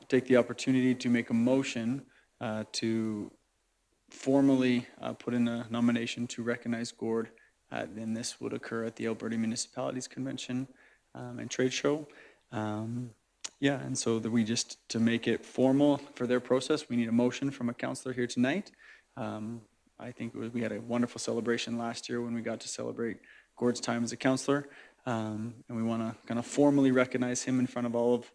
Speaker 8: take the opportunity to make a motion to formally put in a nomination to recognize Gord. And this would occur at the Alberta Municipalities Convention and Trade Show. Yeah, and so that we just, to make it formal for their process, we need a motion from a councillor here tonight. I think we had a wonderful celebration last year when we got to celebrate Gord's time as a councillor. And we want to kind of formally recognize him in front of all of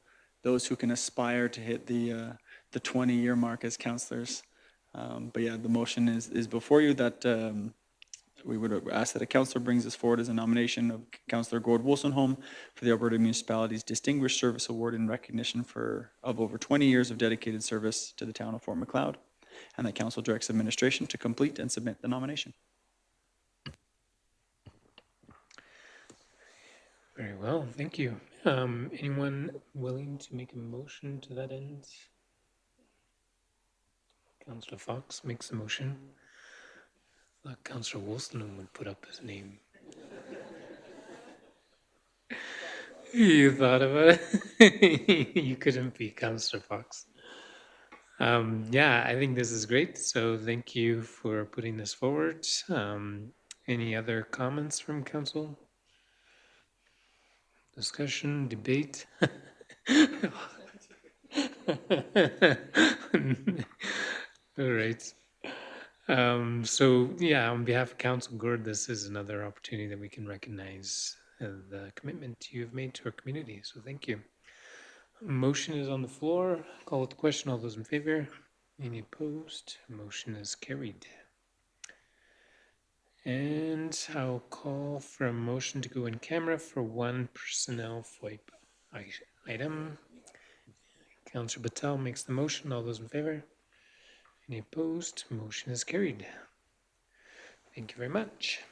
Speaker 8: those who can aspire to hit the 20-year mark as councillors. But yeah, the motion is before you that we would ask that a councillor brings this forward as a nomination of Councillor Gord Wolstenholme for the Alberta Municipalities Distinguished Service Award in recognition of over 20 years of dedicated service to the town of Fort Macleod, and that council directs administration to complete and submit the nomination.
Speaker 1: Very well, thank you. Anyone willing to make a motion to that end? Councillor Fox makes a motion. I thought Councillor Wolstenholme would put up his name. You thought about it? You couldn't be Councillor Fox. Yeah, I think this is great. So thank you for putting this forward. Any other comments from council? Discussion, debate? All right. So yeah, on behalf of Council Gord, this is another opportunity that we can recognize the commitment you've made to our community. So thank you. Motion is on the floor. Call it the question. All those in favor? Any opposed? Motion is carried. And I'll call for a motion to go in camera for one personnel FOIP item. Councillor Battelle makes the motion. All those in favor? Any opposed? Motion is carried. Thank you very much.